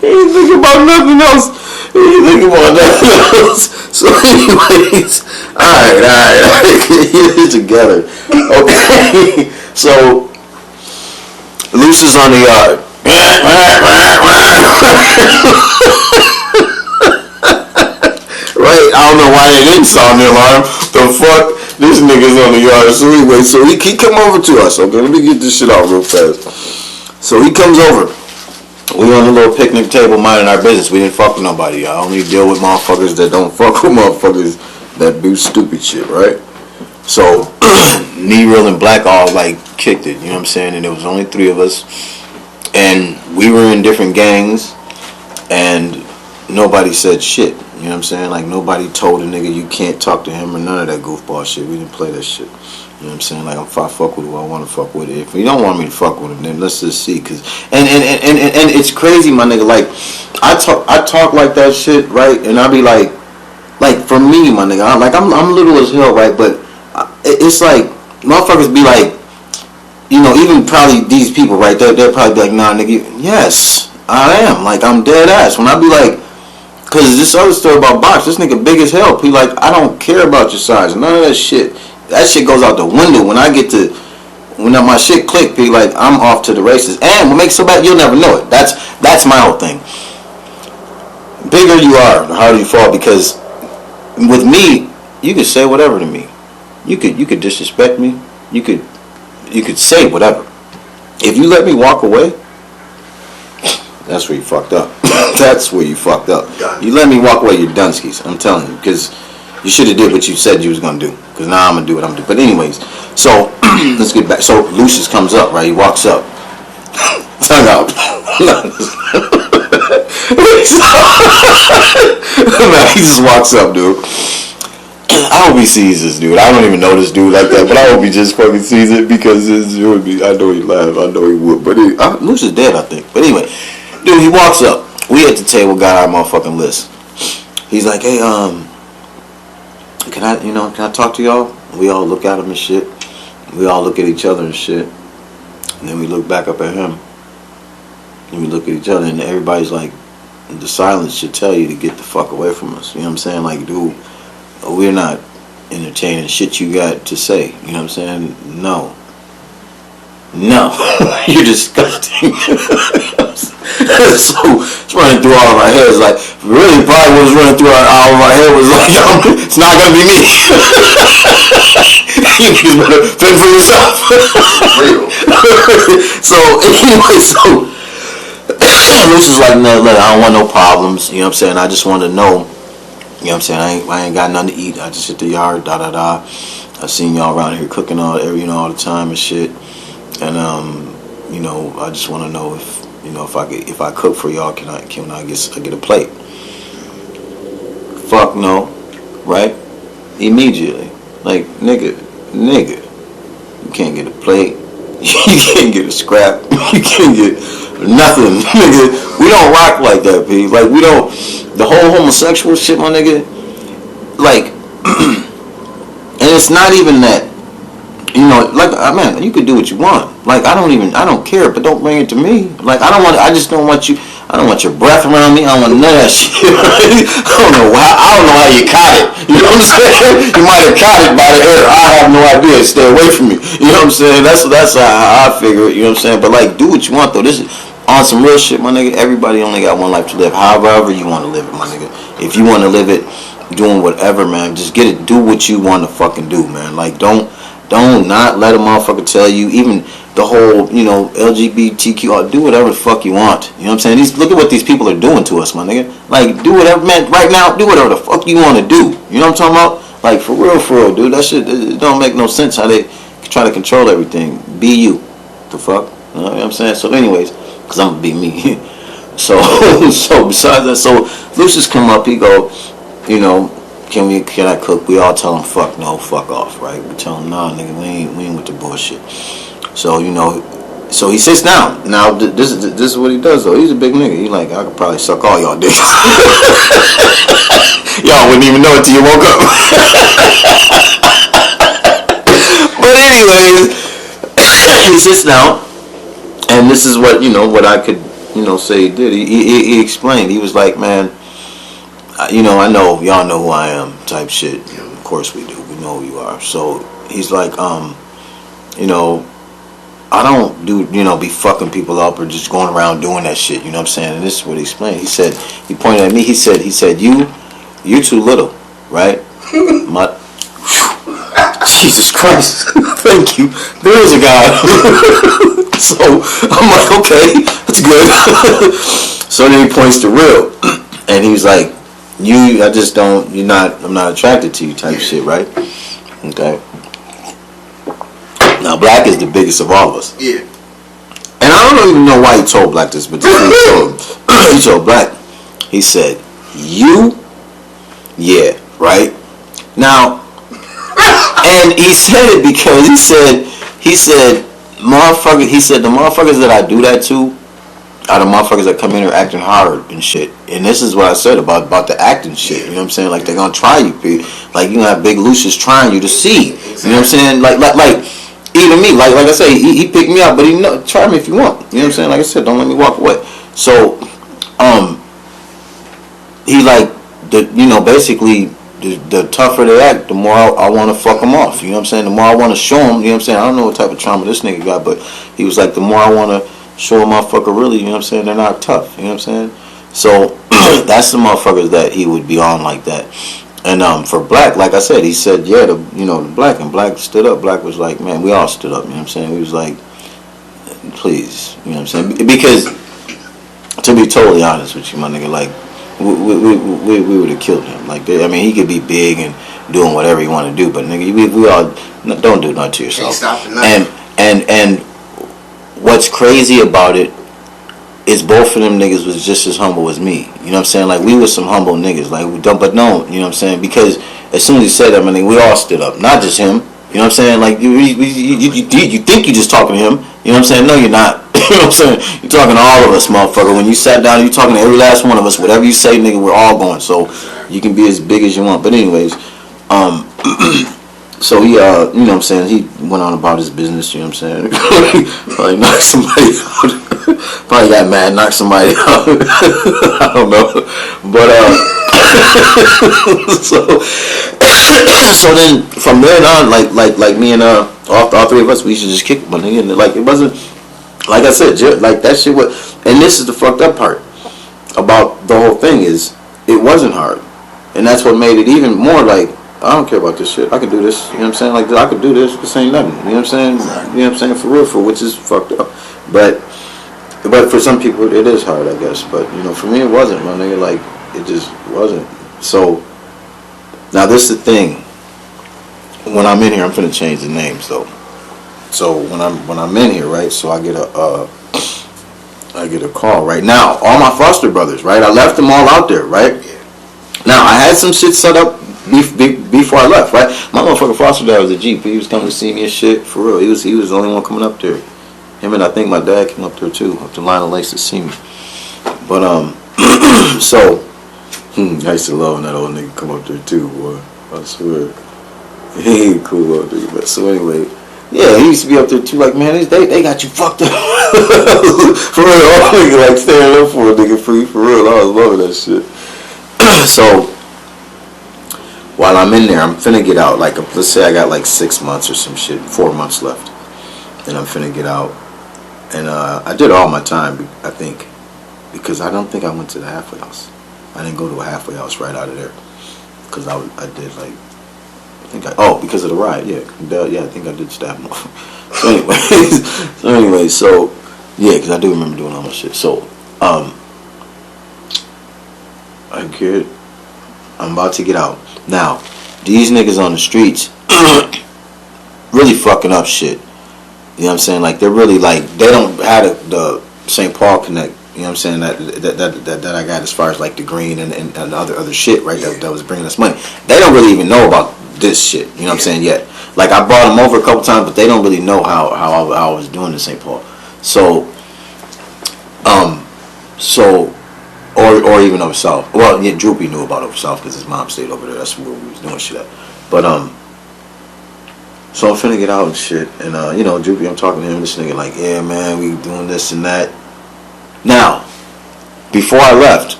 [SPEAKER 1] He ain't thinking about nothing else. So anyways, alright, get it together. Okay, so Lucius on the yard. Right, I don't know why they didn't sound the alarm. The fuck, this nigga's on the yard. So anyway, so he come over to us. Okay, let me get this shit out real fast. So he comes over. We on the little picnic table minding our business. We didn't fuck with nobody. I only deal with motherfuckers that don't fuck with motherfuckers that do stupid shit, right? So, me, Real, and Black all like kicked it, you know what I'm saying? And there was only 3 of us. And we were in different gangs. And nobody said shit, you know what I'm saying? Like, nobody told a nigga you can't talk to him or none of that goofball shit. We didn't play that shit. You know what I'm saying? Like, if I fuck with who I want to fuck with it. If you don't want me to fuck with him, then let's just see. Cause and it's crazy, my nigga. Like, I talk like that shit, right? And I be like for me, my nigga, I'm little as hell, right? But it's like motherfuckers be like, you know, even probably these people, right? They'll probably be like, nah, nigga, yes, I am. Like, I'm dead ass. When I be like, cause this other story about Box, this nigga big as hell. He like, I don't care about your size, none of that shit. That shit goes out the window when my shit click. Be like, I'm off to the races. And what makes it so bad, you'll never know it. That's my whole thing. Bigger you are, the harder you fall. Because with me, you could say whatever to me. You could disrespect me. You could say whatever. If you let me walk away, that's where you fucked up. That's where you fucked up.
[SPEAKER 2] Done.
[SPEAKER 1] You let me walk away, you're done skis. I'm telling you, because you should have did what you said you was gonna do. Because now I'm gonna do what I'm gonna do. But anyways, so let's get back. So Lucius comes up, right? He walks up. Tongue out. Man, he just walks up, dude. I hope he sees this dude. I don't even know this dude like that, but I hope he just fucking sees it because it would be. I know he'd laugh. I know he would. But Lucius dead, I think. But anyway, dude, he walks up. We at the table got our motherfucking list. He's like, hey, can I talk to y'all? We all look at him and shit. We all look at each other and shit. And then we look back up at him. And we look at each other, and everybody's like, the silence should tell you to get the fuck away from us. You know what I'm saying? Like, dude, we're not entertaining shit you got to say. You know what I'm saying? No. You're disgusting. So it's running through all of our heads. Like, really, probably what was running through all of our head was like, it's not gonna be me. You better fend for yourself.
[SPEAKER 2] Real.
[SPEAKER 1] So anyway, Lucius like, no, I don't want no problems. You know what I'm saying? I just want to know. You know what I'm saying? I ain't got nothing to eat. I just hit the yard, I seen y'all around here cooking all the time and shit. And I just want to know if I cook for y'all, can I get a plate? Fuck no, right? Immediately, like nigga, you can't get a plate. You can't get a scrap. You can't get nothing, nigga. We don't rock like that, P. Like, we don't. The whole homosexual shit, my nigga. Like, and it's not even that. Like, man, you could do what you want. Like, I don't care, but don't bring it to me. Like, I don't want your breath around me. I don't want none of that shit. I don't know how you caught it. You know what I'm saying? You might have caught it by the air. I have no idea. Stay away from me. You know what I'm saying? That's how I figure it. You know what I'm saying? But like, do what you want though. This is on some real shit, my nigga. Everybody only got one life to live. However you want to live it, my nigga. If you want to live it doing whatever, man, just get it. Do what you want to fucking do, man. Like, don't not let a motherfucker tell you, even the whole, LGBTQ, do whatever the fuck you want. You know what I'm saying? Look at what these people are doing to us, my nigga. Like, do whatever, man, right now, do whatever the fuck you want to do. You know what I'm talking about? Like, for real, dude. That shit, it don't make no sense how they try to control everything. Be you. The fuck? You know what I'm saying? So anyways, because I'm going to be me. So besides that, so Lucius come up, he go, can I cook? We all tell him fuck no, fuck off, right? We tell him, nah, nigga, we ain't with the bullshit. So, so he sits down. Now, this is what he does, though. He's a big nigga. He like, I could probably suck all y'all dicks. Y'all wouldn't even know it till you woke up. But anyways, he sits down, and this is what, what I could, say he did. He explained. He was like, man, I know y'all know who I am, type shit. Of course we do. We know who you are. So he's like, I don't do, be fucking people up or just going around doing that shit. You know what I'm saying? And this is what he explained. He said, he pointed at me. He said, you're too little, right? Jesus Christ. Thank you. There is a God. So I'm like, okay, that's good. So then he points to Real, and he's like, I'm not attracted to you type shit, right? Okay. Now, Black is the biggest of all of us.
[SPEAKER 2] Yeah.
[SPEAKER 1] And I don't even know why he told Black this, but he told Black, he said, yeah, right? Now, and he said it because he said, the motherfuckers that I do that to are the motherfuckers that come in here acting hard and shit. And this is what I said about the acting shit. You know what I'm saying? Like, they're gonna try you, like, you have Big Lucius trying you to see. You know what I'm saying? Like even me, like I say, he picked me up, but try me if you want. You know what I'm saying? Like I said, don't let me walk away. So, he like basically the tougher they act, the more I want to fuck them off. You know what I'm saying? The more I want to show them. You know what I'm saying? I don't know what type of trauma this nigga got, but he was like, the more I want to show a motherfucker really, you know what I'm saying, they're not tough. You know what I'm saying? So that's the motherfuckers that he would be on like that. And for Black, like I said, he said, the Black, and Black stood up. Black was like, man, we all stood up. You know what I'm saying? He was like, please, you know what I'm saying? Because to be totally honest with you, my nigga, like we would have killed him. Like, I mean, he could be big and doing whatever he want to do, but nigga, we all don't do nothing to yourself.
[SPEAKER 2] Can't stop the night.
[SPEAKER 1] And what's crazy about it is both of them niggas was just as humble as me. You know what I'm saying? Like, we was some humble niggas. Like, we don't, but no, you know what I'm saying? Because as soon as he said that, I mean, we all stood up, not just him. You know what I'm saying? Like, you think you just talking to him. You know what I'm saying? No, you're not. You know what I'm saying? You're talking to all of us, motherfucker. When you sat down, you talking to every last one of us. Whatever you say, nigga, we're all going. So you can be as big as you want. But anyways, so he, you know what I'm saying? He went on about his business. You know what I'm saying? Probably knocked somebody out. Probably got mad, knocked somebody out. I don't know. But so then from there on, like me and all three of us, we used to just kick it, my nigga. And like, it wasn't, like I said, like that shit was. And this is the fucked up part about the whole thing is it wasn't hard, and that's what made it even more like, I don't care about this shit. I can do this. You know what I'm saying? Like, I could do this. This ain't nothing. You know what I'm saying? You know what I'm saying? For real, which is fucked up. But for some people, it is hard, I guess. But, you know, for me, it wasn't, my nigga. Like, it just wasn't. So, now this is the thing. When I'm in here, I'm finna change the name. So when I'm in here, right? So I get a call right now. All my foster brothers, right? I left them all out there, right? Now I had some shit set up before I left, right? My motherfucking foster dad was a Jeep. He was coming to see me and shit, for real. He was the only one coming up there. Him and I think my dad came up there too, up to Lionel Lakes to see me. But so I used to love when that old nigga come up there too, boy. I swear. He ain't cool up there. But so anyway, yeah, he used to be up there too. Like, man, they got you fucked up. For real, all nigga like standing up for a nigga free. For real, I was loving that shit. So while I'm in there, I'm finna get out. Like, let's say I got like 6 months or some shit, 4 months left, and I'm finna get out. And I did all my time, I think, because I don't think I went to the halfway house. I didn't go to a halfway house right out of there, because I did like, because of the ride, yeah, I think I did stab him off. So anyway, so yeah, because I do remember doing all my shit. So I'm about to get out. Now, these niggas on the streets really fucking up shit. You know what I'm saying? Like, they're really like, they don't have the St. Paul connect. You know what I'm saying? That I got as far as like the green and other shit, right? That was bringing us money. They don't really even know about this shit. You know what I'm saying? Yet, like, I brought them over a couple times, but they don't really know how I was doing in St. Paul. So or even over south. Well, yeah, Droopy knew about over south because his mom stayed over there. That's where we was doing shit at. But so I'm finna get out and shit, and you know, Droopy, I'm talking to him. This nigga like, yeah, man, we doing this and that. Now, before I left,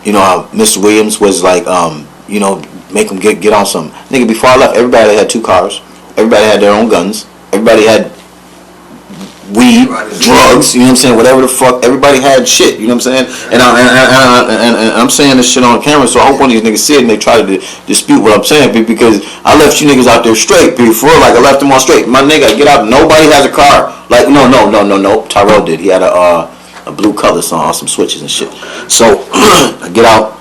[SPEAKER 1] you know how Mr. Williams was like, you know, make him get on something. Nigga, before I left, everybody had 2 cars. Everybody had their own guns. Everybody had weed, drugs, you know what I'm saying? Whatever the fuck, everybody had shit, you know what I'm saying? And I'm saying this shit on camera, so I hope one of these niggas see it and they try to dispute what I'm saying, because I left you niggas out there straight, for real, like, I left them all straight. My nigga, get out, nobody has a car. Like, no, Tyrell did. He had a blue color on some switches and shit. So, I get out,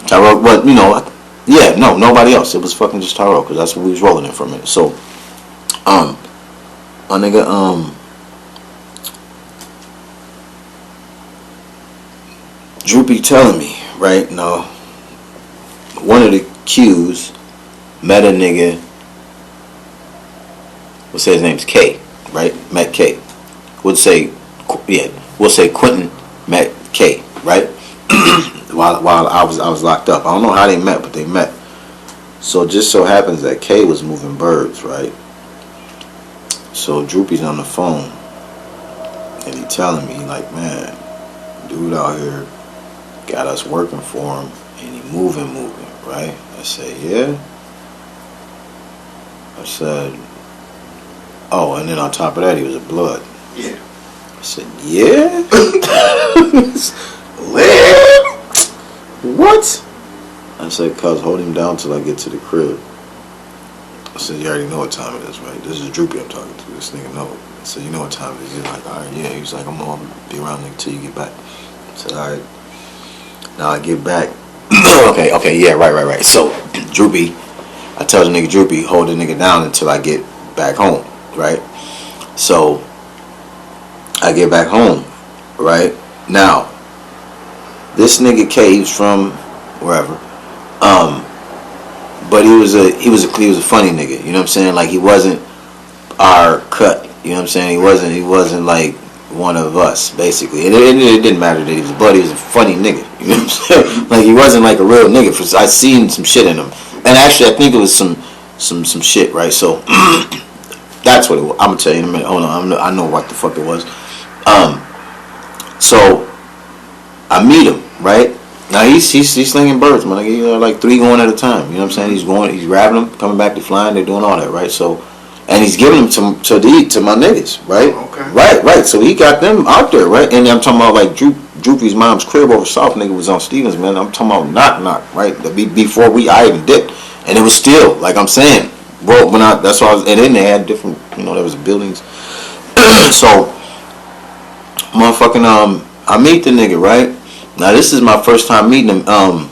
[SPEAKER 1] Tyrell, but, you know, yeah, no, nobody else. It was fucking just Tyrell, because that's what we was rolling in for a minute. So, my nigga, Droopy telling me, right, now, one of the Qs met a nigga, we'll say his name's K, right, met K. We'll say Quentin met K, right, while I was locked up. I don't know how they met, but they met. So it just so happens that K was moving birds, right, so Droopy's on the phone, and he telling me, like, man, dude out here got us working for him, and he moving, right? I said, yeah. I said, oh, and then on top of that, he was a blood.
[SPEAKER 2] Yeah.
[SPEAKER 1] I said, yeah? What? I said, cuz, hold him down till I get to the crib. I said, you already know what time it is, right? This is Droopy I'm talking to. This nigga know. So you know what time it is. He's like, all right, yeah. He was like, I'm gonna be around until you get back. I said, all right. Now I get back. okay, yeah, right. So Droopy, I tell the nigga Droopy, hold the nigga down until I get back home, right? So I get back home, right? Now, this nigga K, he was from wherever, but he was a funny nigga, you know what I'm saying? Like, he wasn't our cut, you know what I'm saying? He wasn't like one of us, basically. It didn't matter that he was a buddy. He was a funny nigga, you know what I'm saying? Like, he wasn't like a real nigga. I seen some shit in him, and actually I think it was some shit, right? So that's what it was. I'm gonna tell you in a minute. Hold on, I know what the fuck it was. So I meet him, right? Now he's slinging birds, man. Like 3 going at a time. You know what I'm saying? He's grabbing them, coming back to flying. They're doing all that, right? So, and he's giving them to my niggas, right?
[SPEAKER 2] Okay.
[SPEAKER 1] Right. So he got them out there, right? And I'm talking about like Droopy's mom's crib over south, nigga, was on Stevens, man. I'm talking about knock, right? Before I even dipped, and it was still like I'm saying, bro. That's why and then they had different, there was buildings. So, motherfucking I meet the nigga, right? Now this is my first time meeting him. I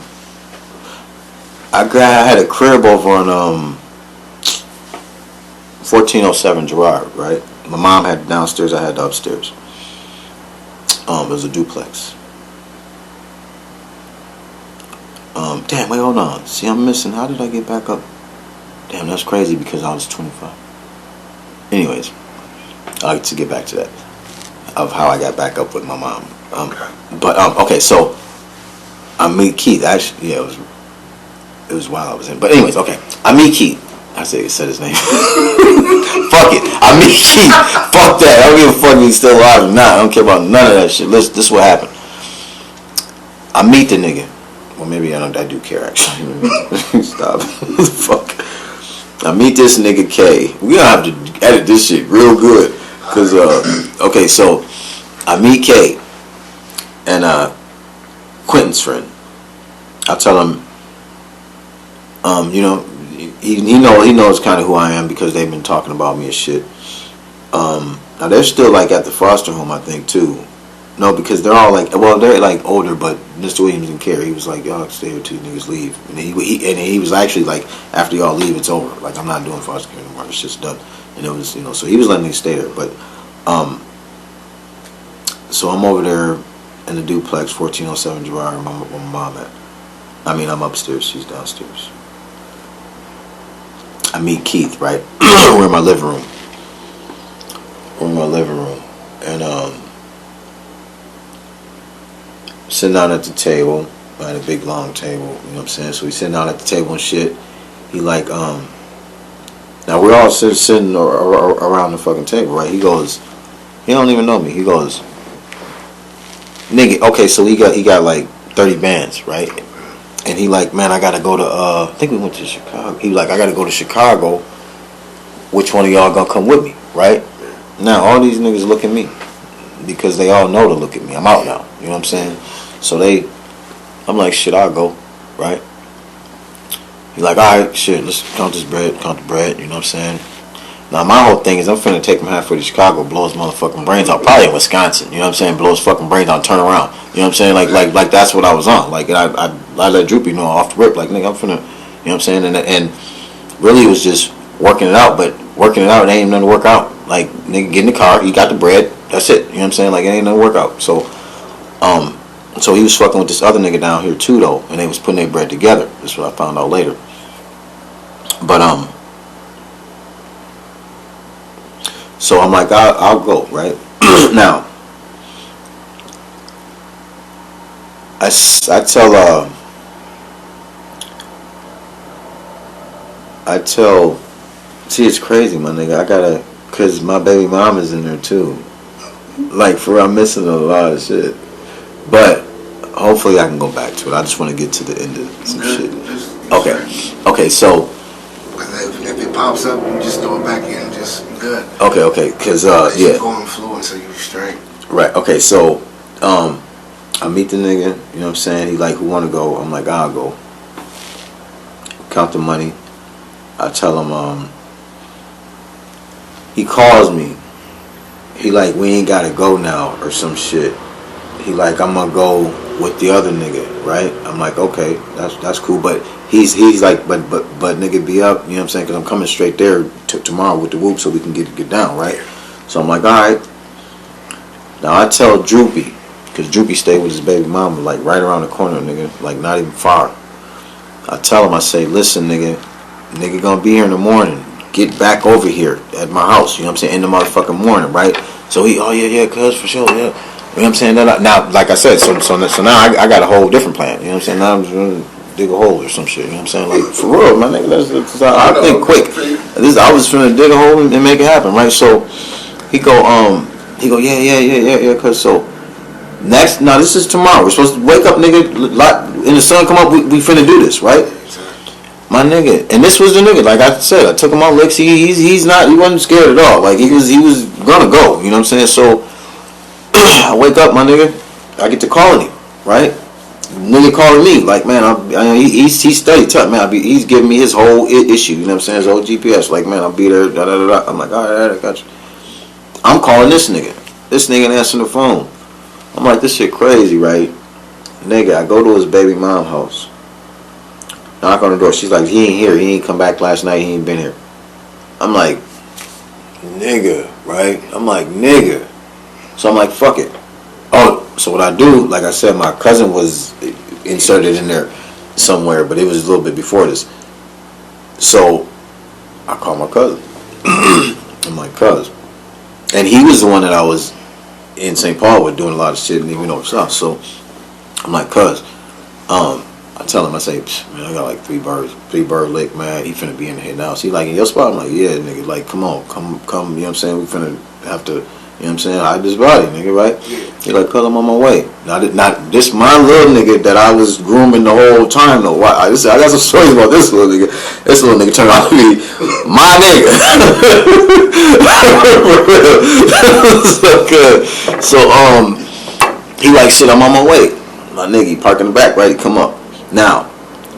[SPEAKER 1] had a crib over on 1407 Girard, right? My mom had downstairs, I had the upstairs. It was a duplex. Damn, wait, hold on. See, I'm missing. How did I get back up? Damn, that's crazy because I was 25. Anyways, I like to get back to that of how I got back up with my mom. Okay, so I meet Keith. Actually, yeah, it was while I was in. But anyways, okay, I meet Keith. I said his name. Fuck it. I meet Keith. Fuck that. I don't give a fuck if he's still alive or not. I don't care about none of that shit. Listen, this is what happened. I meet the nigga. Well, maybe I do care, actually. Stop. Fuck. I meet this nigga K. We gonna have to edit this shit real good. Cause, okay, so I meet K and Quentin's friend. I tell him, he knows kind of who I am because they've been talking about me and shit. Now they're still like at the foster home, I think, too. No, because they're all like, well, they're like older, but Mr. Williams didn't care. He was like, y'all stay here till you niggas leave. And he was actually like, after y'all leave, it's over. Like, I'm not doing foster care anymore. It's just done. And it was, so he was letting me stay there. But, so I'm over there in the duplex, 1407 Girard, where my mom at. I mean, I'm upstairs. She's downstairs. I meet Keith, right? We're in my living room. And, sitting down at the table. I had a big long table, you know what I'm saying? So we sitting down at the table and shit. He like, now we're all sitting around the fucking table, right? He goes, he don't even know me. He goes, nigga, okay, so he got like 30 bands, right? And he like, man, I gotta go to, I think we went to Chicago. He like, I gotta go to Chicago. Which one of y'all gonna come with me, right? Now, all these niggas look at me because they all know to look at me. I'm out now, you know what I'm saying? So I'm like, shit, I'll go, right? He's like, all right, shit, let's count the bread, you know what I'm saying? Now, my whole thing is I'm finna take him halfway to Chicago, blow his motherfucking brains out, probably in Wisconsin, you know what I'm saying? Blow his fucking brains out and turn around, you know what I'm saying? Like that's what I was on. Like, I let Droopy know off the rip, like, nigga, I'm finna, you know what I'm saying? And really it was just working it out, but working it out, it ain't nothing to work out. Like, nigga, get in the car, he got the bread, that's it, you know what I'm saying? Like, it ain't nothing to work out. So he was fucking with this other nigga down here too, though, and they was putting their bread together. That's what I found out later. But so I'm like, I'll go, right? Now, I tell, see, it's crazy, my nigga. Cause my baby mom is in there too. Like, for real, I'm missing a lot of shit. But hopefully I can go back to it. I just want to get to the end of some shit. Okay, so.
[SPEAKER 2] If it pops up, you just throw it back in, just good.
[SPEAKER 1] Okay, cause yeah.
[SPEAKER 2] Going fluent, so you straight.
[SPEAKER 1] Right. Okay, so I meet the nigga. You know what I'm saying? He like, who want to go? I'm like, I'll go. Count the money. I tell him. He calls me he like, we ain't gotta go now or some shit. He like, I'm gonna go with the other nigga, right? I'm like, okay, that's cool. But he's like, but nigga be up, you know what I'm saying? Because I'm coming straight there tomorrow with the whoop so we can get down, right? So I'm like, all right. Now I tell Droopy, because Droopy stayed with his baby mama like right around the corner, nigga, like not even far. I tell him, I say, listen, nigga gonna be here in the morning. Get back over here at my house, you know what I'm saying, in the motherfucking morning, right? So he, oh yeah, cuz, for sure, yeah. You know what I'm saying? Now, like I said, so now I got a whole different plan, you know what I'm saying? Now I'm just gonna dig a hole or some shit, you know what I'm saying? Like, for real, my nigga, that's I think quick. I was trying to dig a hole and make it happen, right? So he go, yeah, cuz, so now this is tomorrow. We're supposed to wake up, nigga, and the sun come up, we finna do this, right? My nigga, and this was the nigga. Like I said, I took him out licks. He wasn't scared at all. Like he was gonna go. You know what I'm saying? So I wake up, my nigga. I get to calling him, right? Nigga calling me, like, man, he's studied tough, man. He's giving me his whole issue. You know what I'm saying? His whole GPS. Like, man, I'll be there. Da da da da. I'm like, all right, I got you. I'm calling this nigga. This nigga answering the phone. I'm like, this shit crazy, right? Nigga, I go to his baby mom house. Knock on the door. She's like, he ain't here. He ain't come back last night. He ain't been here. I'm like, nigga, right? I'm like, nigga. So I'm like, fuck it. Oh, so what I do, like I said, my cousin was inserted in there somewhere, but it was a little bit before this. So I call my cousin. I'm like, cuz. And he was the one that I was in St. Paul with doing a lot of shit and even over south. So I'm like, cuz, I tell him, I say, man, I got like three bird lick, man. He finna be in here now. So he like, in your spot? I'm like, yeah, nigga. Like, come on, come. You know what I'm saying? We finna have to, you know what I'm saying? Hide this body, nigga, right? He like, cuz I'm on my way. Not this my little nigga that I was grooming the whole time though. Why? I got some stories about this little nigga. This little nigga turned out to be my nigga. So good. So he like, shit, I'm on my way. My nigga, he park in the back, right? He come up. Now,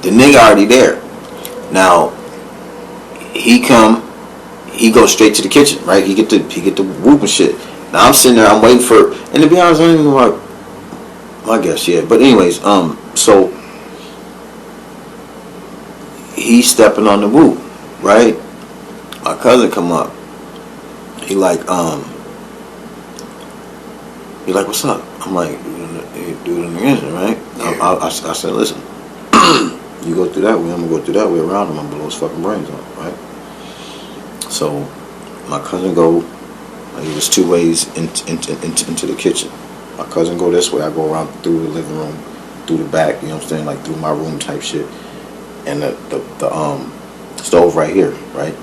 [SPEAKER 1] the nigga already there. Now, he goes straight to the kitchen, right? He get the whoop and shit. Now I'm sitting there, I'm waiting for, and to be honest, I don't even know what, I guess, yeah. But anyways, so he's stepping on the whoop, right? My cousin come up. He like, what's up? I'm like, dude in the engine, right? I said, listen, you go through that way, I'm gonna go through that way around him, I'm gonna blow his fucking brains out, right? So my cousin go, like, there's two ways into the kitchen. My cousin go this way, I go around through the living room, through the back, you know what I'm saying, like through my room type shit. And the stove right here, right?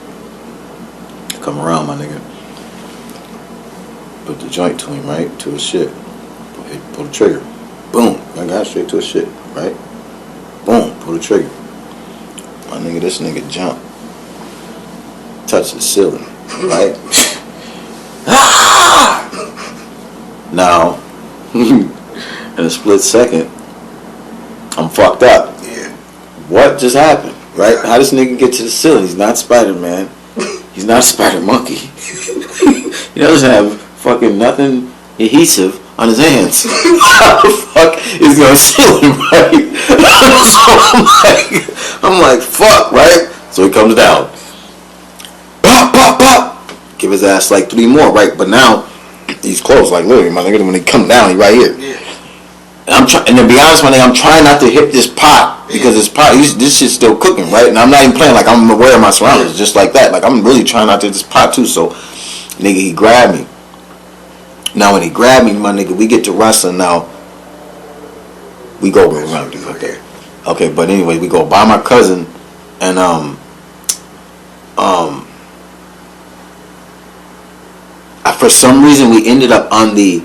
[SPEAKER 1] Come around, my nigga. Put the joint to him, right? To his shit. Pull the trigger. Boom. I got straight to his shit, right? Boom. Pull the trigger. My nigga, this nigga jump. Touch the ceiling, right? Now, in a split second, I'm fucked up.
[SPEAKER 2] Yeah.
[SPEAKER 1] What just happened, right? How does this nigga get to the ceiling? He's not Spider-Man. He's not a spider monkey. He doesn't have fucking nothing adhesive on his hands. How the fuck is gonna seal him, right? So I'm like, fuck, right? So he comes down. Pop, pop, pop. Give his ass like 3 more, right? But now he's close, like literally, my nigga. When he come down, he right here.
[SPEAKER 2] Yeah.
[SPEAKER 1] And I'm trying. And to be honest, my nigga, I'm trying not to hit this pot because this shit's still cooking, right? And I'm not even playing like I'm aware of my surroundings, just like that. Like I'm really trying not to hit this pot too. So, nigga, he grabbed me. Now when he grabbed me, my nigga, we get to wrestling. Now we go around to go there. Okay, but anyway, we go by my cousin, and for some reason we ended up on the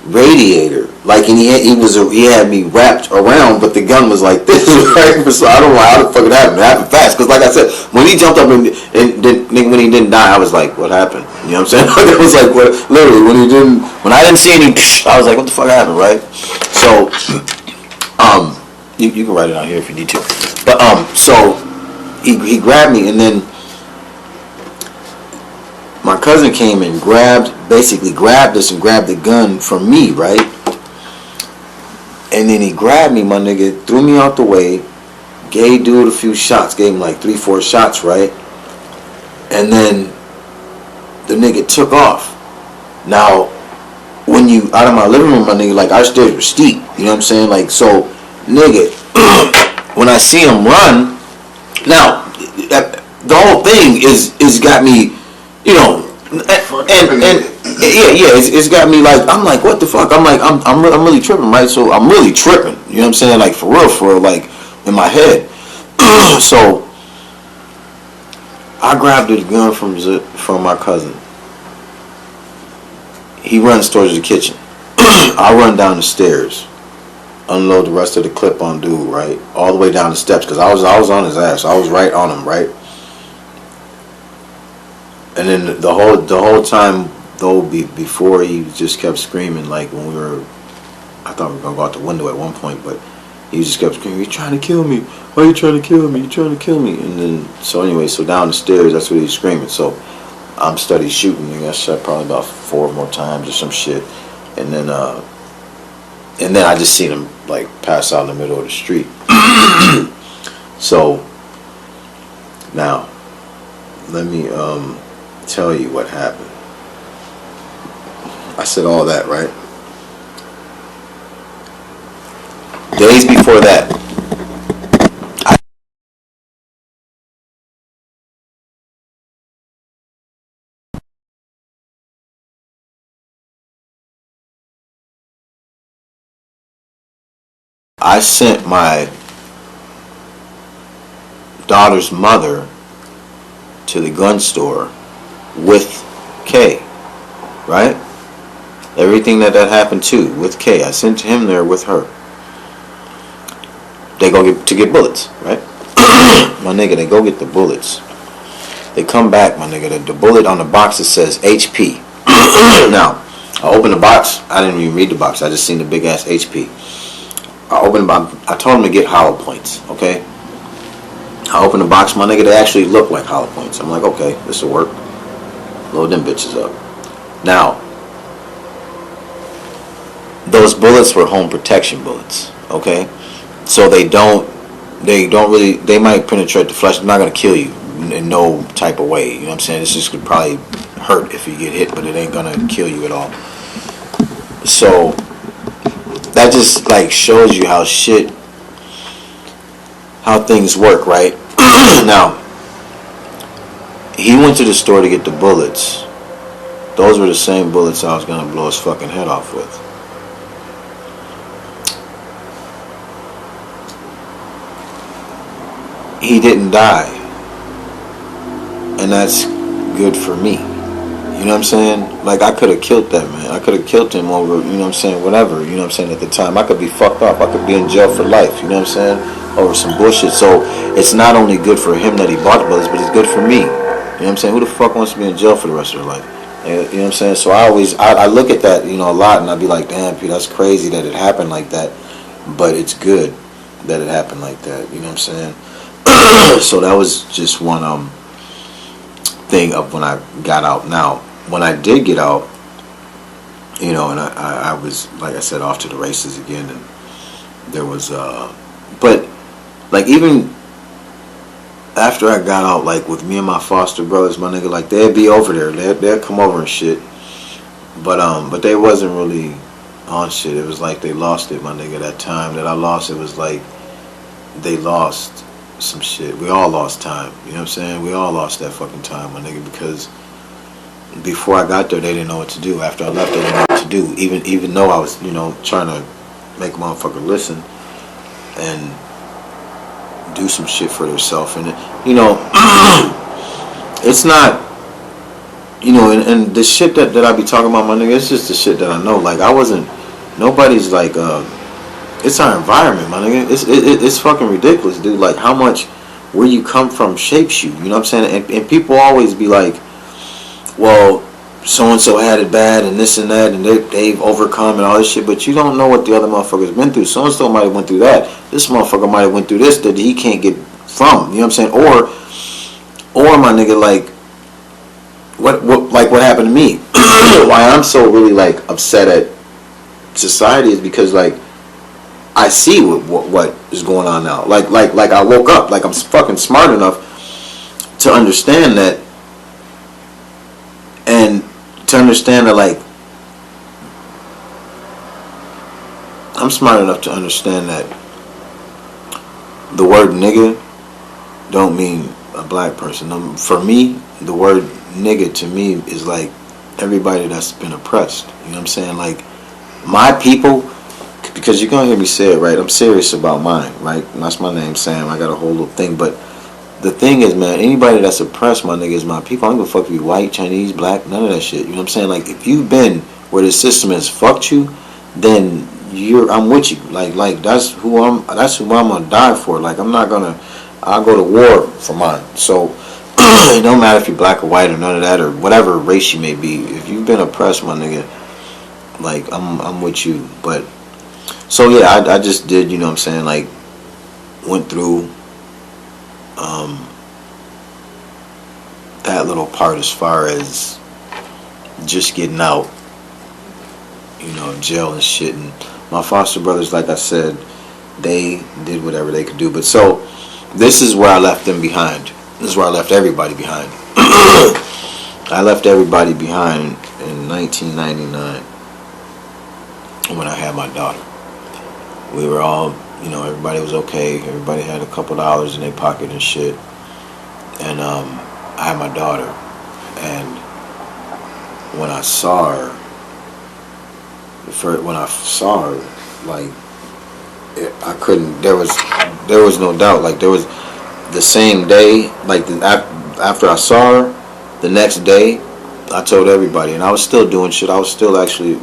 [SPEAKER 1] radiator, like, and he had me wrapped around, but the gun was like this, right? So I don't know how the fuck it happened. It happened fast, because like I said, when he jumped up and when he didn't die, I was like, what happened? You know what I'm saying? It was like, what? Literally, when I didn't see any, I was like, what the fuck happened, right? So, you can write it out here if you need to, but so he grabbed me, and then my cousin came and basically grabbed us and grabbed the gun from me, right? And then he grabbed me, my nigga, threw me out the way, gave dude a few shots, gave him like 3-4 shots, right? And then the nigga took off. Now, when you out of my living room, my nigga, like our stairs were steep, you know what I'm saying? Like, so, nigga, when I see him run, now the whole thing is got me, you know, and yeah, it's got me like, I'm like, what the fuck? I'm like, I'm really tripping, right? So I'm really tripping, you know what I'm saying? Like for real, like in my head. So I grabbed the gun from my cousin. He runs towards the kitchen. I run down the stairs, unload the rest of the clip on dude, right? All the way down the steps, because I was on his ass. I was right on him, right? And then the whole time, though, before he just kept screaming, like when I thought we were gonna go out the window at one point, but he just kept screaming, "You're trying to kill me! Why are you trying to kill me? You're trying to kill me!" And then, so anyway, so down the stairs, that's what he was screaming. So I'm steady shooting. I shot probably about 4 more times or some shit, and then I just seen him like pass out in the middle of the street. So now, let me tell you what happened. I said all that, right? Days before that, I sent my daughter's mother to the gun store with K, right? Everything that happened too with K. I sent him there with her. They go to get bullets, right? My nigga, they go get the bullets. They come back, my nigga. The bullet on the box, it says HP. Now, I opened the box. I didn't even read the box. I just seen the big ass HP. I opened the box. I told him to get hollow points, okay? I opened the box, my nigga. They actually look like hollow points. I'm like, okay, this will work. Load them bitches up. Now, those bullets were home protection bullets, okay? So they might penetrate the flesh. They're not gonna kill you in no type of way. You know what I'm saying? This just could probably hurt if you get hit, but it ain't gonna kill you at all. So that just like shows you how things work, right? Now, he went to the store to get the bullets. Those were the same bullets I was gonna blow his fucking head off with. He didn't die, and that's good for me. You know what I'm saying? Like, I could have killed that man. I could have killed him over, you know what I'm saying, whatever, you know what I'm saying, at the time. I could be fucked up. I could be in jail for life, you know what I'm saying, over some bullshit. So it's not only good for him that he bought the bullets, but it's good for me. You know what I'm saying? Who the fuck wants to be in jail for the rest of their life? You know what I'm saying? So I look at that, you know, a lot, and I be like, damn, Pete, that's crazy that it happened like that. But it's good that it happened like that, you know what I'm saying? So that was just one thing of when I got out. Now, when I did get out, you know, and I was, like I said, off to the races again, and there was but like even after I got out, like with me and my foster brothers, my nigga, like they'd be over there, they'd come over and shit, but they wasn't really on shit. It was like they lost it, my nigga. That time that I lost, it was like they lost some shit. We all lost time, you know what I'm saying? We all lost that fucking time, my nigga, because before I got there, they didn't know what to do. After I left, they didn't know what to do. Even though I was, you know, trying to make a motherfucker listen and do some shit for themselves, and you know, it's not, you know, and the shit that I be talking about, my nigga, it's just the shit that I know. Like nobody's like, it's our environment, my nigga. It's fucking ridiculous, dude. Like how much where you come from shapes you. You know what I'm saying? And people always be like, well, so and so had it bad and this and that, and they've overcome and all this shit. But you don't know what the other motherfuckers been through. So and so might have went through that. This motherfucker might have went through this that he can't get from. You know what I'm saying? Or my nigga, like, what happened to me? Why I'm so really like upset at society is because like I see what is going on now. Like I woke up. Like I'm fucking smart enough to understand that, and to understand that like I'm smart enough to understand that the word nigga don't mean a black person. For me, the word nigga to me is like everybody that's been oppressed. You know what I'm saying? Like my people, because you're gonna hear me say it, right? I'm serious about mine, right? And that's my name, Sam. I got a whole little thing, but the thing is, man, anybody that's oppressed, my nigga, is my people. I don't give a fuck if you white, Chinese, black, none of that shit. You know what I'm saying? Like if you've been where the system has fucked you, then I'm with you. Like that's who I'm gonna die for. Like I'll go to war for mine. So it don't matter if you're black or white or none of that or whatever race you may be. If you've been oppressed, my nigga, like I'm with you. But so yeah, I just did, you know what I'm saying, like went through that little part as far as just getting out, you know, jail and shit. And my foster brothers, like I said, they did whatever they could do. But so this is where I left them behind. This is where I left everybody behind. I left everybody behind in 1999 when I had my daughter. We were all, you know, everybody was okay. Everybody had a couple dollars in their pocket and shit. And I had my daughter. And when I saw her, like, I couldn't, there was no doubt. Like, there was the same day, like, after I saw her, the next day, I told everybody. And I was still doing shit. I was still actually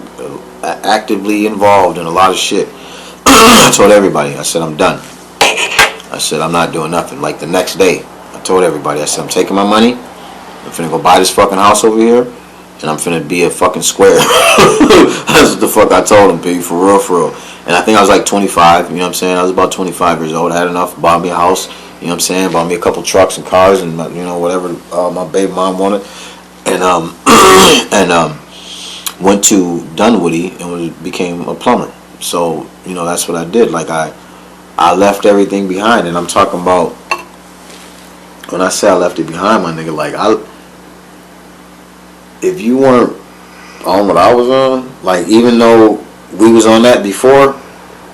[SPEAKER 1] actively involved in a lot of shit. I told everybody. I said, I'm done. I said, I'm not doing nothing. Like, the next day, I told everybody. I said, I'm taking my money. I'm finna go buy this fucking house over here. And I'm finna be a fucking square. That's what the fuck I told him, P, for real, for real. And I think I was like 25, you know what I'm saying? I was about 25 years old. I had enough, bought me a house, you know what I'm saying? Bought me a couple trucks and cars and, you know, whatever my baby mom wanted. And went to Dunwoody and became a plumber. So, you know, that's what I did. Like, I left everything behind. And I'm talking about, when I say I left it behind, my nigga, like, if you weren't on what I was on, like, even though we was on that before,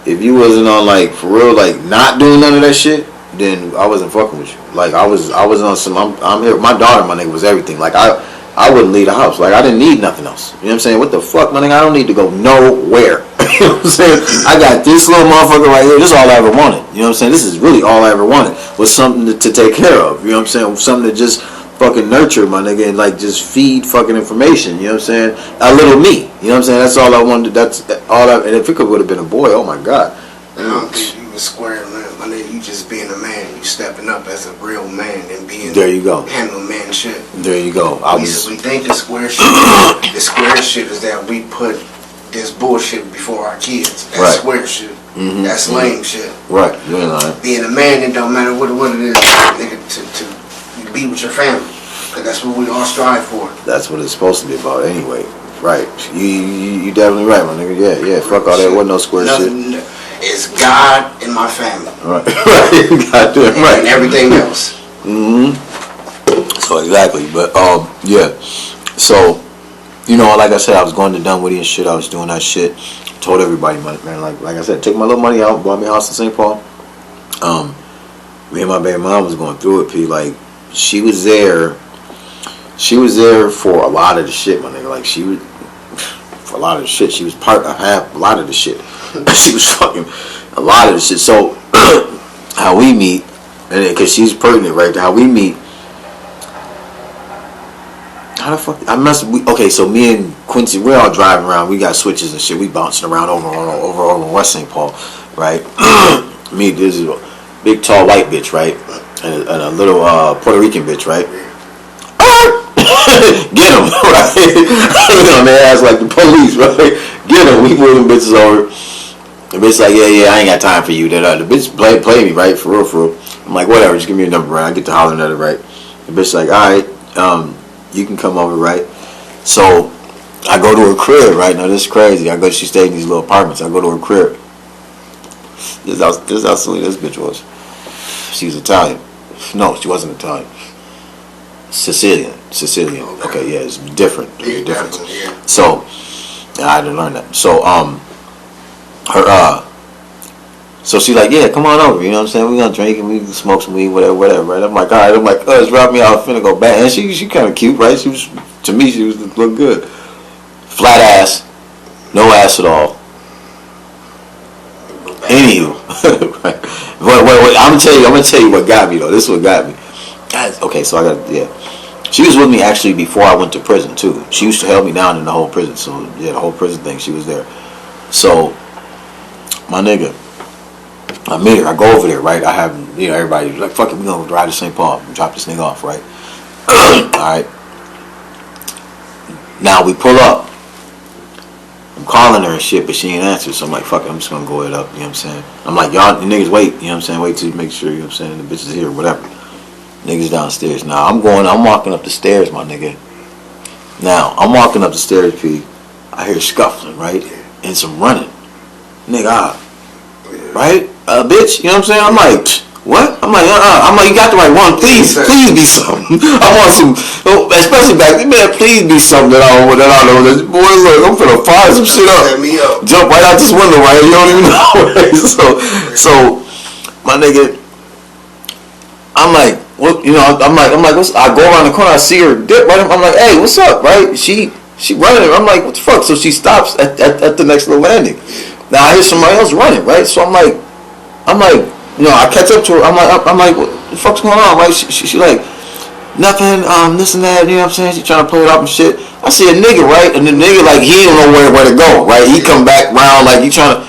[SPEAKER 1] if you wasn't on, like, for real, like, not doing none of that shit, then I wasn't fucking with you. Like, I was on some, I'm here, my daughter, my nigga, was everything. Like, I wouldn't leave the house. Like, I didn't need nothing else. You know what I'm saying? What the fuck, my nigga? I don't need to go nowhere. You know what I'm saying? I got this little motherfucker right here. This is all I ever wanted. You know what I'm saying? This is really all I ever wanted, was something to take care of. You know what I'm saying? Something to just fucking nurture, my nigga, and like just feed fucking information. You know what I'm saying? A little me. You know what I'm saying? That's all I wanted. That's all I. And if it would have been a boy, oh my god.
[SPEAKER 2] I don't think you was square, man. My nigga, you just being a man. You stepping up as a real man and being.
[SPEAKER 1] There you go.
[SPEAKER 2] Handling man shit.
[SPEAKER 1] There you go.
[SPEAKER 2] We think the square shit. The square shit is that we put this bullshit before our kids. That's
[SPEAKER 1] right.
[SPEAKER 2] Square shit. Mm-hmm. That's lame shit.
[SPEAKER 1] Right. You ain't lying.
[SPEAKER 2] Being a man, it don't matter what it is, nigga, to be with your family. Cause that's what we all strive for.
[SPEAKER 1] That's what it's supposed to be about anyway. Right. You definitely right, my nigga. Yeah. Fuck all that. Wasn't no square shit.
[SPEAKER 2] It's God and my family.
[SPEAKER 1] Right. God damn right.
[SPEAKER 2] And everything else.
[SPEAKER 1] Mm-hmm. So exactly. But yeah. So, you know, like I said, I was going to Dunwoody and shit. I was doing that shit. Told everybody, man. Like I said, took my little money out, bought me a house in St. Paul. Me and my baby mom was going through it, P. Like, she was there. She was there for a lot of the shit, my nigga. Like, she was for a lot of the shit. She was part of half a lot of the shit. She was fucking a lot of the shit. So how we meet, and because she's pregnant, right? How we meet. How the fuck? Okay, so me and Quincy, we're all driving around. We got switches and shit. We bouncing around over in West St. Paul, right? Me, this is a big, tall, white bitch, right? And a little Puerto Rican bitch, right? Get him, right? On their ass like the police, right? Get him. We move them bitches over. The bitch like, yeah, I ain't got time for you. The bitch play me, right? For real. I'm like, whatever, just give me a number, right? I get to hollering at her, right? The bitch like, all right, You can come over, right? So I go to her crib, right? Now this is crazy. She stayed in these little apartments. I go to her crib. This is how silly this bitch was. She was Italian. No, she wasn't Italian. Sicilian. Okay, yeah, it's different. There's a difference.
[SPEAKER 2] Yeah.
[SPEAKER 1] So I had to learn that. So so she like, yeah, come on over. You know what I'm saying? We gonna drink and we can smoke some weed, whatever, right? I'm like, all right. I'm like, drop me out. I'm finna go back. And she kind of cute, right? She was, to me, she was look good. Flat ass, no ass at all. Anywho, right. Wait, I'm gonna tell you what got me though. This is what got me. Okay, so I got, yeah. She was with me actually before I went to prison too. She used to help me down in the whole prison. So yeah, the whole prison thing, she was there. So my nigga, I meet her. I go over there, right? I have, everybody like, fuck it, we gonna ride to St. Paul and drop this nigga off, right? All right. Now we pull up. I'm calling her and shit, but she ain't answer. So I'm like, fuck it, I'm just gonna go it up. You know what I'm saying? I'm like, y'all niggas wait. You know what I'm saying? Wait till you make sure. You know what I'm saying? The bitch is here, whatever. Niggas downstairs. Now I'm walking up the stairs, my nigga. Now I'm walking up the stairs, P. I hear scuffling, right? And some running. Nigga, right? Bitch, you know what I'm saying? I'm like, what? I'm like, I'm like, you got the right one. Please be something. I want some, especially back then, man, please be something that I know. Boy, look, I'm finna fire some shit up. Jump right out this window, right? You don't even know. Right? So, my nigga, I'm like, what? You know, I'm like, I go around the corner, I see her dip, right? I'm like, hey, what's up, right? She running. I'm like, what the fuck? So she stops at the next little landing. Now I hear somebody else running, right? So I'm like, I catch up to her. I'm like, what the fuck's going on, right? She like, nothing, this and that. You know what I'm saying? She trying to play it off and shit. I see a nigga, right? And the nigga like, he don't know where to go, right? He come back round like he trying to.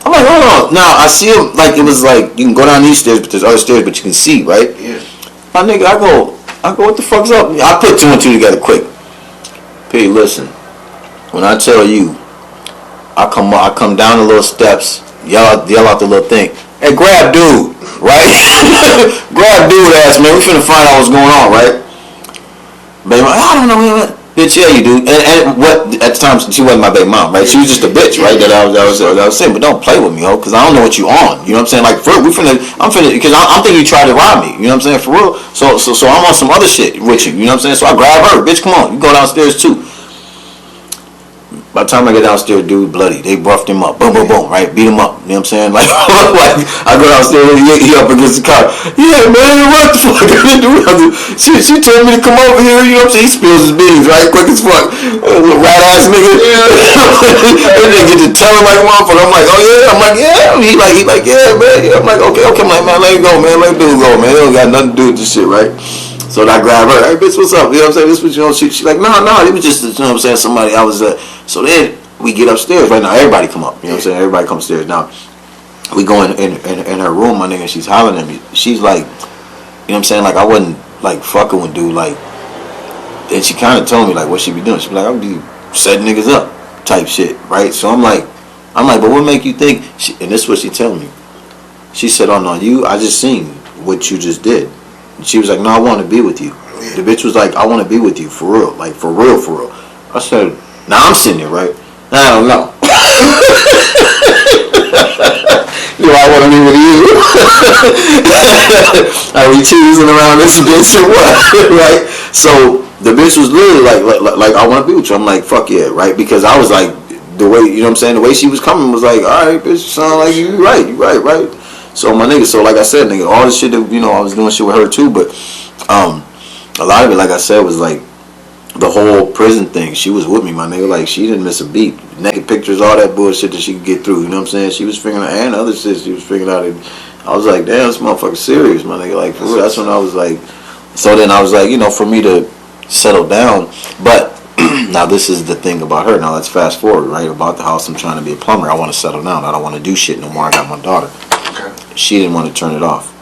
[SPEAKER 1] I'm like, hold on. Now I see him like it was like you can go down these stairs, but there's other stairs, but you can see, right?
[SPEAKER 2] Yeah.
[SPEAKER 1] My nigga, I go, what the fuck's up? I put two and two together quick. P, listen, when I tell you, I come down the little steps, yell out the little thing, hey, grab dude, right? Grab dude ass, man. We finna find out what's going on, right? Baby, I don't know, man. Bitch, yeah, you do. And what at the time she wasn't my baby mom, right? She was just a bitch, right? That I was saying, but don't play with me, ho, because I don't know what you on. You know what I'm saying? Like, I'm finna, because I'm thinking you tried to rob me. You know what I'm saying? For real. So I'm on some other shit with you. You know what I'm saying? So I grab her, bitch. Come on, you go downstairs too. By the time I get downstairs, dude, bloody. They roughed him up. Boom, boom, boom, right? Beat him up. You know what I'm saying? Like I go downstairs, he up against the car. Yeah, man, what the fuck? She told me to come over here, you know what I'm saying? He spills his beans, right? Quick as fuck. Little rat ass nigga. And then get to tell him like a motherfucker. I'm like, oh yeah? I'm like, yeah. He like, yeah, man. Yeah. I'm like, okay. I'm like, man, let it go, man. Let dude go, man. It don't got nothing to do with this shit, right? So I grab her, hey bitch, what's up? You know what I'm saying? This was, she like, no, it was just, you know what I'm saying, somebody, I was, so then we get upstairs, right now, everybody come up, you know what I'm saying, everybody come upstairs. Now, we go in her room, my nigga, she's hollering at me. She's like, you know what I'm saying, like, I wasn't, like, fucking with dude, like, and she kind of told me, like, what she be doing. She be like, I'll be setting niggas up, type shit, right? So I'm like, but what make you think, and this is what she telling me. She said, oh, no, I just seen what you just did. She was like, no, I want to be with you. The bitch was like, I want to be with you, for real. Like, for real. I said, now I'm sitting here, right? I don't know. Do I want to be with you? Are we choosing around this bitch or what? Right? So, the bitch was literally like I want to be with you. I'm like, fuck yeah, right? Because I was like, the way, you know what I'm saying? The way she was coming was like, all right, bitch, you sound like you right? So my nigga, so like I said, nigga, all this shit that, you know, I was doing shit with her too, but a lot of it, like I said, was like the whole prison thing. She was with me, my nigga, like she didn't miss a beat. Naked pictures, all that bullshit that she could get through, you know what I'm saying? She was figuring out, and other shit she was figuring out. I was like, damn, this motherfucker serious, my nigga, like for real. That's when I was like, so then I was like, you know, for me to settle down, but now this is the thing about her. Now let's fast forward, right? About the house, I'm trying to be a plumber. I want to settle down. I don't want to do shit no more. I got my daughter.
[SPEAKER 2] Okay. She
[SPEAKER 1] didn't want to turn it off.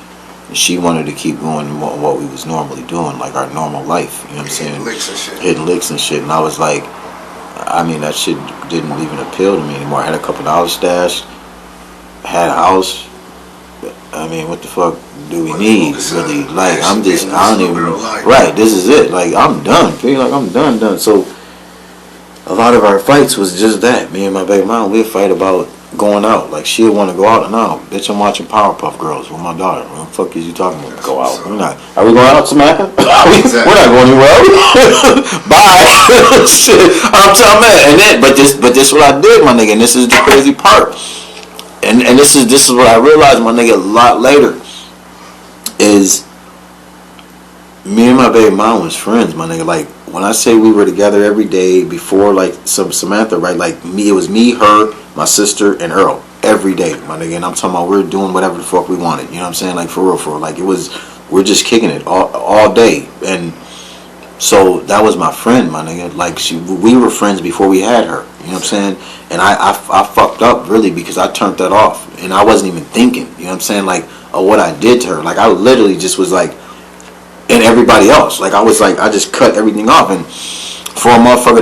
[SPEAKER 1] She wanted to keep going what we was normally doing, like our normal life. You know what I'm saying? Hitting licks and shit. And I was like, I mean, that shit didn't even appeal to me anymore. I had a couple dollars stashed, had a house, I mean, what the fuck do we
[SPEAKER 2] What
[SPEAKER 1] need,
[SPEAKER 2] focus
[SPEAKER 1] really?
[SPEAKER 2] on
[SPEAKER 1] Like, I'm
[SPEAKER 2] actually
[SPEAKER 1] just,
[SPEAKER 2] getting
[SPEAKER 1] I don't
[SPEAKER 2] this
[SPEAKER 1] even,
[SPEAKER 2] real life.
[SPEAKER 1] right, this is it. Like, I'm done. Feel like I'm done. So, a lot of our fights was just that. Me and my baby mom, we'd fight about going out. Like, she'd want to go out. No, bitch, I'm watching Powerpuff Girls with my daughter. What the fuck is you talking about?
[SPEAKER 2] That's
[SPEAKER 1] Go out.
[SPEAKER 2] what's up.
[SPEAKER 1] We're not. Are we going out, Samantha?
[SPEAKER 2] Exactly.
[SPEAKER 1] We're not going anywhere. Bye. Shit. I'm telling man. And then, but this what I did, my nigga. And this is the crazy part. And this is what I realized, my nigga, a lot later. Is me and my baby mom was friends, my nigga. Like, when I say we were together every day before, like, Samantha, right? Like, me, it was me, her, my sister, and Earl. Every day, my nigga. And I'm talking about we were doing whatever the fuck we wanted. You know what I'm saying? Like, for real. Like, it was, we're just kicking it all day. And so, that was my friend, my nigga. Like, we were friends before we had her. You know what I'm saying? And I fucked up, really, because I turned that off. And I wasn't even thinking, you know what I'm saying? Like, of what I did to her. Like, I literally just was like, and everybody else. Like, I was like, I just cut everything off. And for a motherfucker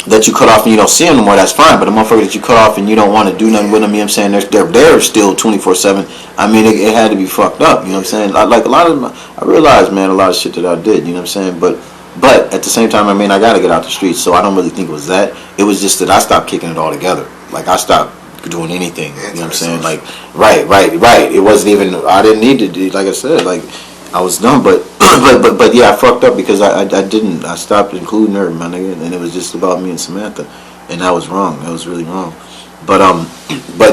[SPEAKER 1] that you cut off and you don't see them no more, that's fine. But a motherfucker that you cut off and you don't want to do nothing with them, you know what I'm saying? They're there still 24/7. I mean, it had to be fucked up, you know what I'm saying? Like, a lot of them, I realized, man, a lot of shit that I did, you know what I'm saying? But at the same time, I mean, I got to get out the streets, so I don't really think it was that. It was just that I stopped kicking it all together. Like, I stopped doing anything, you know what I'm saying? Like, right. It wasn't even, I didn't need to do, like I said, like, I was dumb, but yeah, I fucked up because I stopped including her, my nigga, and it was just about me and Samantha, and that was wrong. That was really wrong. But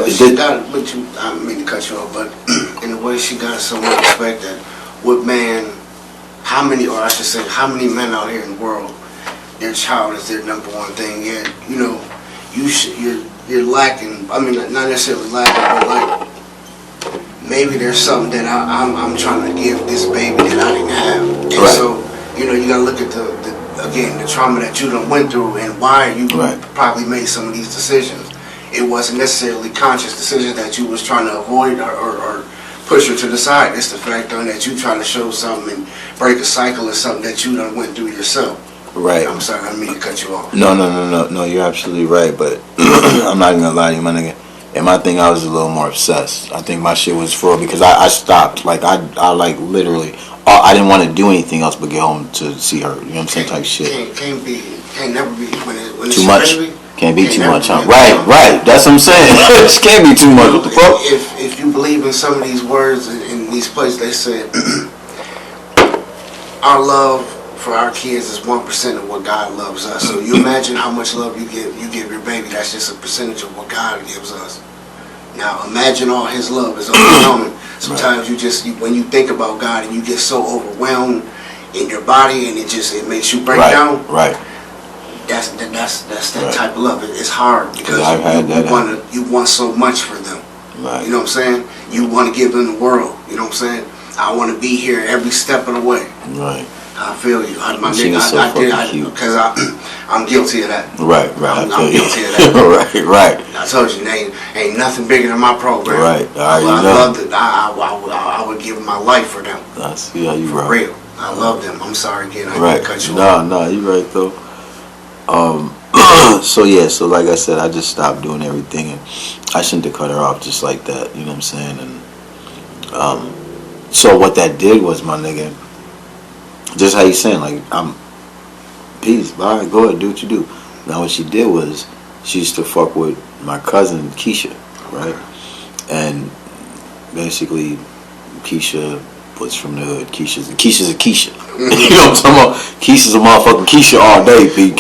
[SPEAKER 2] she got, but you, I don't mean to cut you off, but in the way she got so much respect that what man, how many men out here in the world, their child is their number one thing. Yet, you know, you're lacking. I mean, not necessarily lacking, but like, maybe there's something that I'm trying to give this baby that I didn't have. And
[SPEAKER 1] right.
[SPEAKER 2] So, you know, you gotta look at the trauma that you done went through and why you probably made some of these decisions. It wasn't necessarily conscious decisions that you was trying to avoid or push her to the side. It's the fact that you trying to show something and break a cycle of something that you done went through yourself.
[SPEAKER 1] Right.
[SPEAKER 2] I'm sorry, I didn't mean to cut you off.
[SPEAKER 1] No, you're absolutely right, but I'm not even gonna lie to you, my nigga. And my thing, I was a little more obsessed. I think my shit was for, because I stopped. Like, I like, literally, I didn't want to do anything else but get home to see her. You know what I'm saying? Type shit.
[SPEAKER 2] Can't never be, when it's
[SPEAKER 1] too much.
[SPEAKER 2] Baby,
[SPEAKER 1] can't be too much, huh? Right. That's what I'm saying. It can't be too much. What the fuck?
[SPEAKER 2] If you believe in some of these words in these places, they said, our love for our kids is 1% of what God loves us. So you imagine how much love you give your baby. That's just a percentage of what God gives us. Now imagine all His love is overwhelming. Sometimes when you think about God and you get so overwhelmed in your body and it makes you break down.
[SPEAKER 1] Right.
[SPEAKER 2] That's that type of love. It's hard because you want so much for them.
[SPEAKER 1] Right.
[SPEAKER 2] You know what I'm saying? You want to give them the world. You know what I'm saying? I want to be here every step of the way.
[SPEAKER 1] Right.
[SPEAKER 2] I feel you. My
[SPEAKER 1] she
[SPEAKER 2] nigga,
[SPEAKER 1] was so
[SPEAKER 2] because I'm guilty of that.
[SPEAKER 1] Right.
[SPEAKER 2] I'm guilty of that.
[SPEAKER 1] right.
[SPEAKER 2] I told you, ain't nothing bigger than my program.
[SPEAKER 1] Right.
[SPEAKER 2] I loved it. I would give my life for them.
[SPEAKER 1] I see how you
[SPEAKER 2] for real. I love them. I'm sorry again. I didn't cut you off.
[SPEAKER 1] No, you right though. So like I said, I just stopped doing everything, and I shouldn't have cut her off just like that. You know what I'm saying? And so what that did was, my nigga, just how you saying, like, I'm peace, bye, go ahead, do what you do. Now what she did was, she used to fuck with my cousin Keisha, right? And basically, Keisha was from the hood. Keisha's a Keisha. You know what I'm talking about? Keisha's a motherfucking Keisha all day, Pete.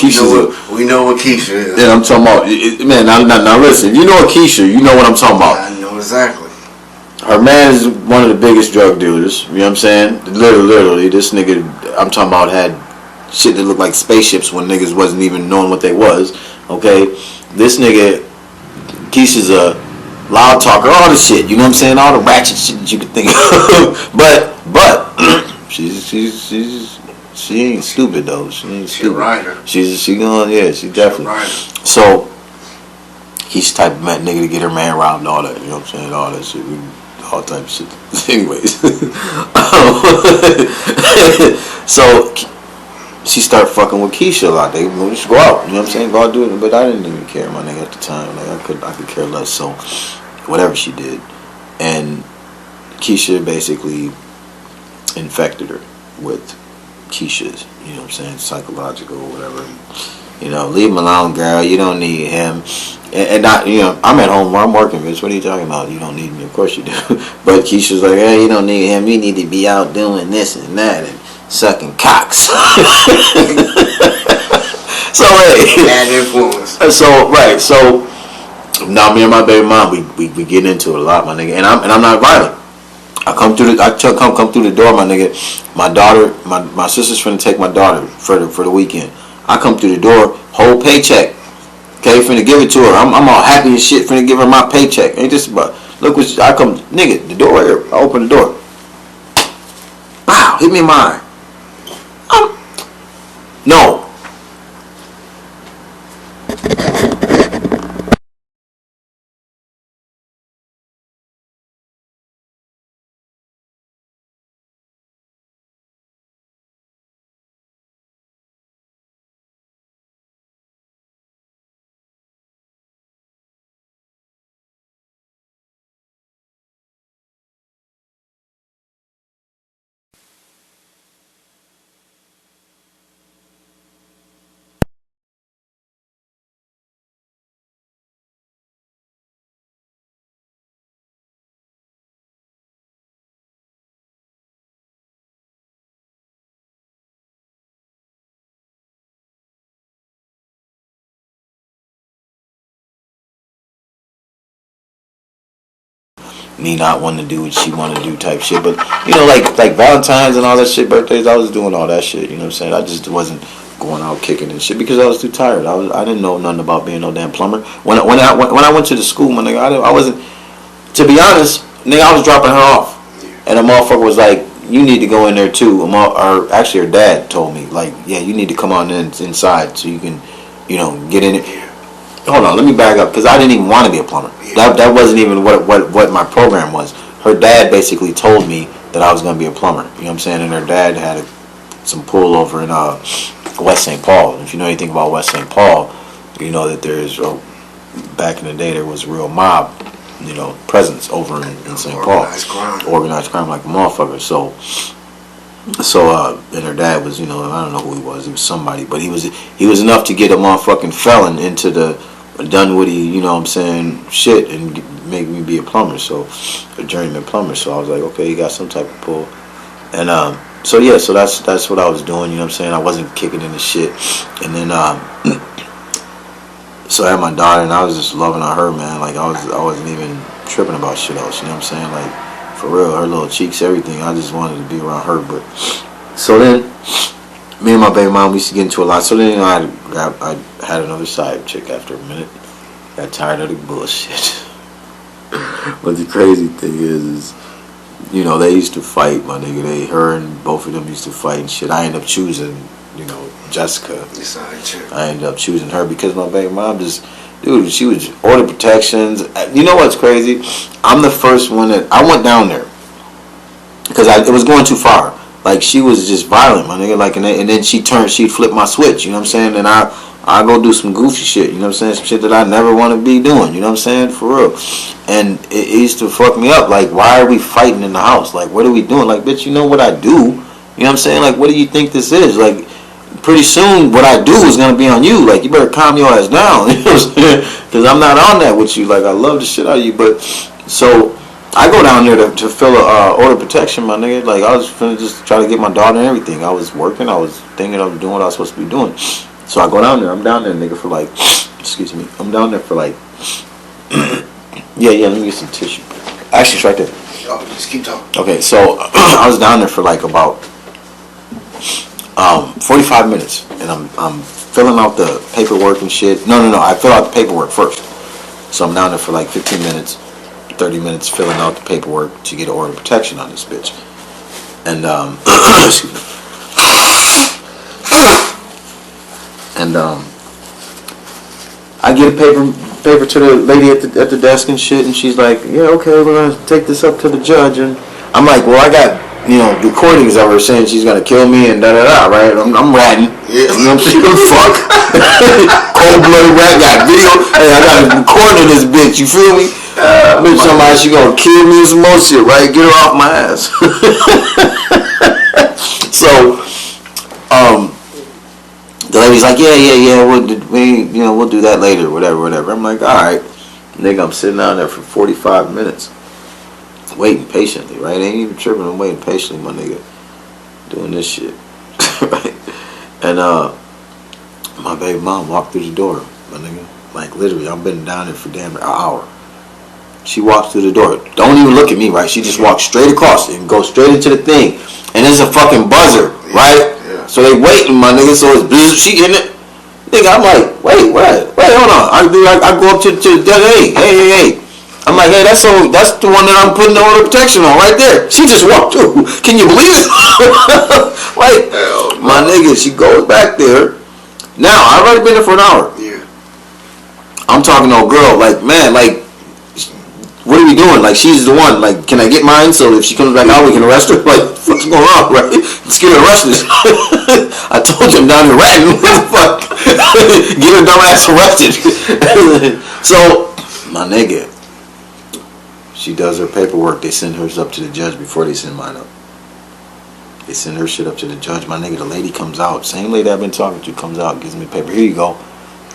[SPEAKER 2] We know what Keisha is.
[SPEAKER 1] Yeah, I'm talking about, man, now listen, you know what Keisha, you know what I'm talking about.
[SPEAKER 2] I know exactly.
[SPEAKER 1] Her man is one of the biggest drug dealers, you know what I'm saying? Literally, this nigga, I'm talking about, had shit that looked like spaceships when niggas wasn't even knowing what they was, okay? This nigga, Keisha's a loud talker, all the shit, you know what I'm saying? All the ratchet shit that you could think of. but she ain't stupid though. She ain't stupid.
[SPEAKER 2] She a rider.
[SPEAKER 1] She definitely. So he's the type of nigga to get her man robbed and all that. You know what I'm saying? All that shit. All type of shit. Anyways, so she started fucking with Keisha a lot. They would just go out. You know what I'm saying? Go out, do it. But I didn't even care, my nigga, at the time. Like I could care less. So whatever she did, and Keisha basically infected her with Keisha's, you know what I'm saying, psychological or whatever. You know, leave him alone, girl. You don't need him. And not, you know, I'm at home where I'm working, bitch. What are you talking about? You don't need me. Of course you do. But Keisha's like, hey, you don't need him. You need to be out doing this and that and sucking cocks. So, hey.
[SPEAKER 2] Bad influence.
[SPEAKER 1] So, right. So, now me and my baby mom, we get into it a lot, my nigga. And I'm not violent. I come through the door, my nigga. My daughter, my sister's finna take my daughter for the weekend. I come through the door, whole paycheck. Okay, finna give it to her. I'm all happy and shit, finna give her my paycheck. Ain't this about, look what, I come, nigga, the door right here. I open the door. Wow, hit me in my eye. No. Me not wanting to do what she want to do type shit. But, you know, like Valentine's and all that shit, birthdays, I was doing all that shit, you know what I'm saying? I just wasn't going out kicking and shit because I was too tired. I didn't know nothing about being no damn plumber. When I went to the school, my nigga, I wasn't, to be honest, nigga, I was dropping her off. And the motherfucker was like, you need to go in there too. Or actually her dad told me, like, yeah, you need to come on inside so you can, you know, get in it. Hold on, let me back up because I didn't even want to be a plumber. That wasn't even what my program was. Her dad basically told me that I was going to be a plumber. You know what I'm saying? And her dad had some pull over in West St. Paul. If you know anything about West St. Paul, you know that there's back in the day there was a real mob, you know, presence over in St. Paul. Organized crime like a motherfucker. So and her dad was, you know, I don't know who he was somebody, but he was enough to get a motherfucking felon into the Dunwoody, you know what I'm saying, shit, and make me be a plumber, so a journeyman plumber. So I was like, okay, he got some type of pull. And so yeah, so that's what I was doing, you know what I'm saying. I wasn't kicking in the shit. And then so I had my daughter and I was just loving on her, man. Like I wasn't even tripping about shit else, you know what I'm saying? Like for real, her little cheeks, everything. I just wanted to be around her. But so then me and my baby mom, we used to get into a lot. So then, you know, I had another side chick after a minute. Got tired of the bullshit. But the crazy thing is, you know, they used to fight, my nigga. Her and both of them used to fight and shit. I ended up choosing, you know, Jessica.
[SPEAKER 2] The side chick.
[SPEAKER 1] I ended up choosing her because my baby mom just, dude, she was order protections. You know what's crazy? I'm the first one that, I went down there because it was going too far. Like, she was just violent, my nigga. Like, and then she'd flip my switch, you know what I'm saying? And I go do some goofy shit, you know what I'm saying? Some shit that I never want to be doing, you know what I'm saying? For real. And it used to fuck me up. Like, why are we fighting in the house? Like, what are we doing? Like, bitch, you know what I do? You know what I'm saying? Like, what do you think this is? Like, pretty soon, what I do is going to be on you. Like, you better calm your ass down, you know what I'm saying? Because I'm not on that with you. Like, I love the shit out of you, but, so I go down there to fill a order protection, my nigga. Like, I was finna just try to get my daughter and everything. I was working. I was thinking I was doing what I was supposed to be doing. So I go down there. I'm down there, nigga, for like, excuse me. I'm down there for like, yeah, let me get some tissue. Actually, it's right there.
[SPEAKER 2] Oh, just keep talking.
[SPEAKER 1] Okay, so I was down there for like about 45 minutes, and I'm filling out the paperwork and shit. No, I fill out the paperwork first. So I'm down there for like 15 minutes. 30 minutes filling out the paperwork to get an order of protection on this bitch. And excuse me. And I get a paper to the lady at the desk and shit, and she's like, yeah, okay, we're gonna take this up to the judge. And I'm like, well, I got, you know, recordings of her saying she's gonna kill me and right? I'm ratting. Yeah. You know what I'm saying? Fuck. Cold blooded rat, got video. Hey, I got a recording of this bitch, you feel me? Bitch, somebody, she gonna kill me with some more shit, right? Get her off my ass. So, the lady's like, yeah, we'll do that later, whatever. I'm like, all right, nigga, I'm sitting down there for 45 minutes, waiting patiently, right? Ain't even tripping, I'm waiting patiently, my nigga, doing this shit, right? And my baby mom walked through the door, my nigga, like literally, I've been down there for damn near an hour. She walks through the door, don't even look at me, right? She just walks straight across it and goes straight into the thing, and there's a fucking buzzer, right? Yeah. So they waiting, my nigga. So it's busy. She in it, nigga. I'm like, wait, hold on. I go up to the hey. I'm like, hey, that's the one that I'm putting the order of protection on right there. She just walked through. Can you believe it? Like, my nigga, she goes back there. Now I've already been there for an hour.
[SPEAKER 2] Yeah.
[SPEAKER 1] I'm talking to a girl, like, man, like, what are we doing? Like, she's the one. Like, can I get mine so if she comes back out, we can arrest her? Like, what's going on, right? Let's get her arrested. I told you I'm down here ratting. What the fuck? Get her dumb ass arrested. So, my nigga, she does her paperwork. They send hers up to the judge before they send mine up. They send her shit up to the judge. My nigga, the lady comes out. Same lady I've been talking to comes out, gives me paper. Here you go.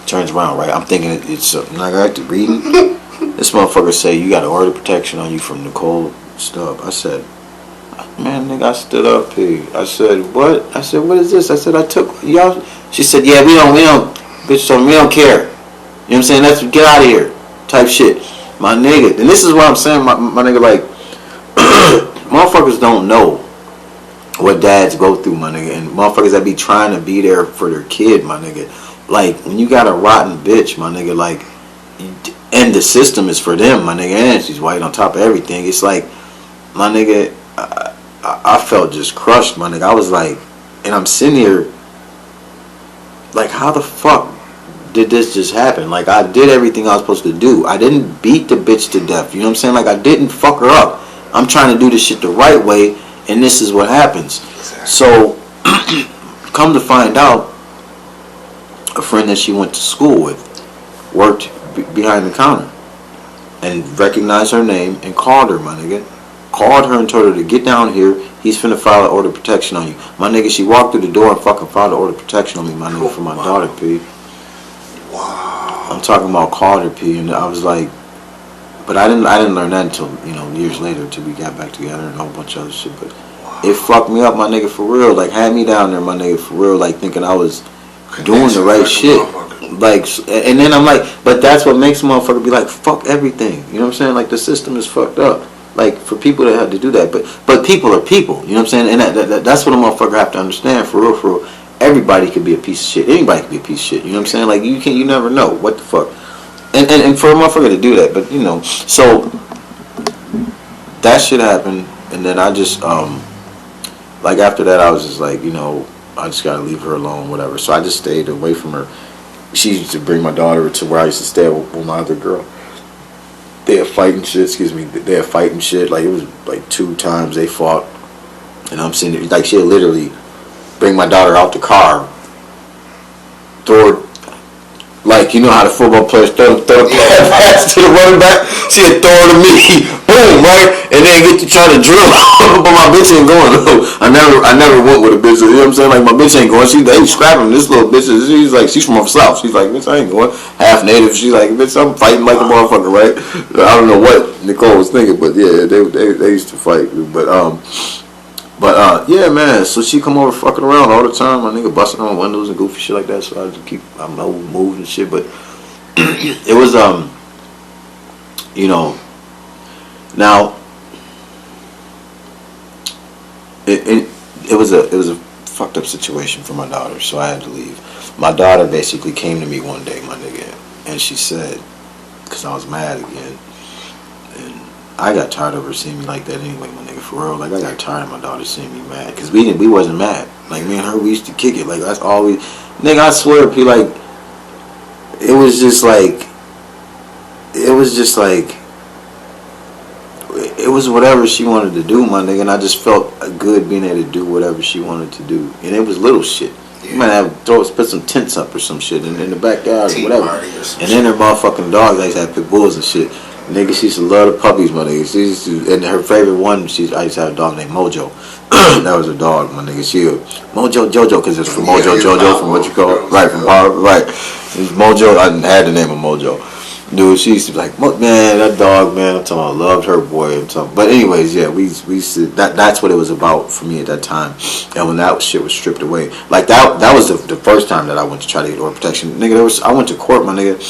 [SPEAKER 1] Turns around, right? I'm thinking it's something. I got to read it. This motherfucker say, you got an order of protection on you from Nicole Stubb. I said, man, nigga, I stood up, P. I said, what? I said, what is this? I said, I took y'all. She said, yeah, we don't, bitch, so we don't care. You know what I'm saying? Let's get out of here, type shit. My nigga, and this is what I'm saying, my nigga, like, motherfuckers don't know what dads go through, my nigga, and motherfuckers that be trying to be there for their kid, my nigga. Like, when you got a rotten bitch, my nigga, like, and the system is for them, my nigga, and she's white on top of everything. It's like, my nigga, I felt just crushed, my nigga. I was like, and I'm sitting here, like, how the fuck did this just happen? Like, I did everything I was supposed to do. I didn't beat the bitch to death, you know what I'm saying? Like, I didn't fuck her up. I'm trying to do this shit the right way, and this is what happens. So, come to find out, a friend that she went to school with worked behind the counter and recognized her name and called her, my nigga. Called her and told her to get down here. He's finna file an order of protection on you. My nigga, she walked through the door and fucking filed an order of protection on me, my nigga, for my daughter, P.
[SPEAKER 2] Wow.
[SPEAKER 1] I'm talking about called her, P, and I was like, but I didn't learn that until, you know, years later, till we got back together and a whole bunch of other shit, but it fucked me up, my nigga, for real. Like, had me down there, my nigga, for real, like, thinking I was doing the right shit. Like, and then I'm like, but that's what makes a motherfucker be like, fuck everything. You know what I'm saying? Like, the system is fucked up. Like, for people that have to do that. But people are people. You know what I'm saying? And that's what a motherfucker have to understand, for real. Everybody could be a piece of shit. Anybody could be a piece of shit. You know what I'm saying? Like, you never know. What the fuck? And for a motherfucker to do that. But, you know, so that shit happened. And then I just, like, after that, I was just like, you know, I just gotta leave her alone, whatever. So I just stayed away from her. She used to bring my daughter to where I used to stay with my other girl. They had fighting shit. Like, it was like 2 times they fought. And I'm sitting there, like, she'd literally bring my daughter out the car, throw her, like, you know how the football players throw the pass to the running back? She'd throw her to me, boom, right? And then get to try to drill. But my bitch ain't going. I never went with a bitch. You know what I'm saying? Like, my bitch ain't going. They scrapping this little bitch. She's like, she's from the South. She's like, bitch, I ain't going. Half native. She's like, bitch, I'm fighting like a motherfucker, right? I don't know what Nicole was thinking, but yeah, they used to fight. But yeah, man. So she come over fucking around all the time. My nigga busting on windows and goofy shit like that. So I just I'm moving and shit. But it was you know, now it was a fucked up situation for my daughter. So I had to leave. My daughter basically came to me one day, my nigga, and she said, because I was mad again. I got tired of her seeing me like that anyway, my nigga, for real. Like, I got tired of my daughter seeing me mad. Because we wasn't mad. Like, me and her, we used to kick it. Like, that's all we... Nigga, I swear, P, like... It was just like... It was whatever she wanted to do, my nigga. And I just felt good being able to do whatever she wanted to do. And it was little shit. Yeah. You might have put some tents up or some shit in the backyard or whatever. And then her motherfucking dogs, I used to have pit bulls and shit. Nigga, she used to love the puppies, my nigga. She used to, and her favorite one, I used to have a dog named Mojo. That was her dog, my nigga. She Mojo Jojo, because it's from Mojo Jojo, from what you call it. Right, from Power, right. It's Mojo, I had the name of Mojo. Dude, she used to be like, man, that dog, man, I'm talking about, loved her boy. I'm talking, but anyways, yeah, we used to, that's what it was about for me at that time. And when that shit was stripped away, like that was the first time that I went to try to get order protection. Nigga, I went to court, my nigga.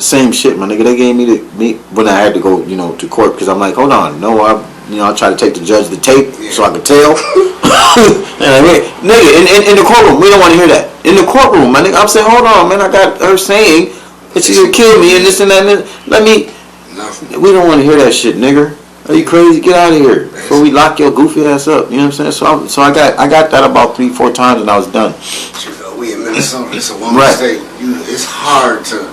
[SPEAKER 1] Same shit, my nigga. They gave me when I had to go, to court, because I'm like, hold on, no, I tried to take the judge the tape so I could tell. And I mean, nigga, in the courtroom, we don't want to hear that. In the courtroom, my nigga, I'm saying, hold on, man, I got her saying that she's gonna kill me and this and that. And we don't want to hear that shit, nigga. Are you crazy? Get out of here before we lock your goofy ass up. You know what I'm saying? So I got that about 3-4 times and I was done.
[SPEAKER 2] We in Minnesota, it's a woman state. It's hard to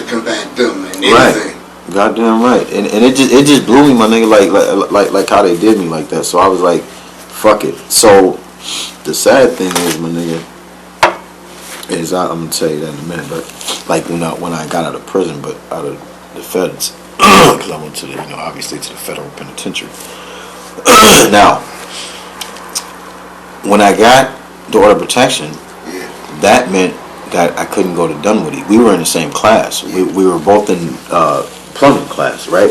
[SPEAKER 2] combat them and anything.
[SPEAKER 1] Right. Goddamn right. And it just blew me, my nigga, like how they did me like that. So I was like, fuck it. So the sad thing is, my nigga, is I'm gonna tell you that in a minute, but like when I got out of prison, but out of the feds, because I went to the, obviously to the federal penitentiary. Now, when I got the order of protection, that meant that I couldn't go to Dunwoody. We were in the same class. We were both in plumbing class, right?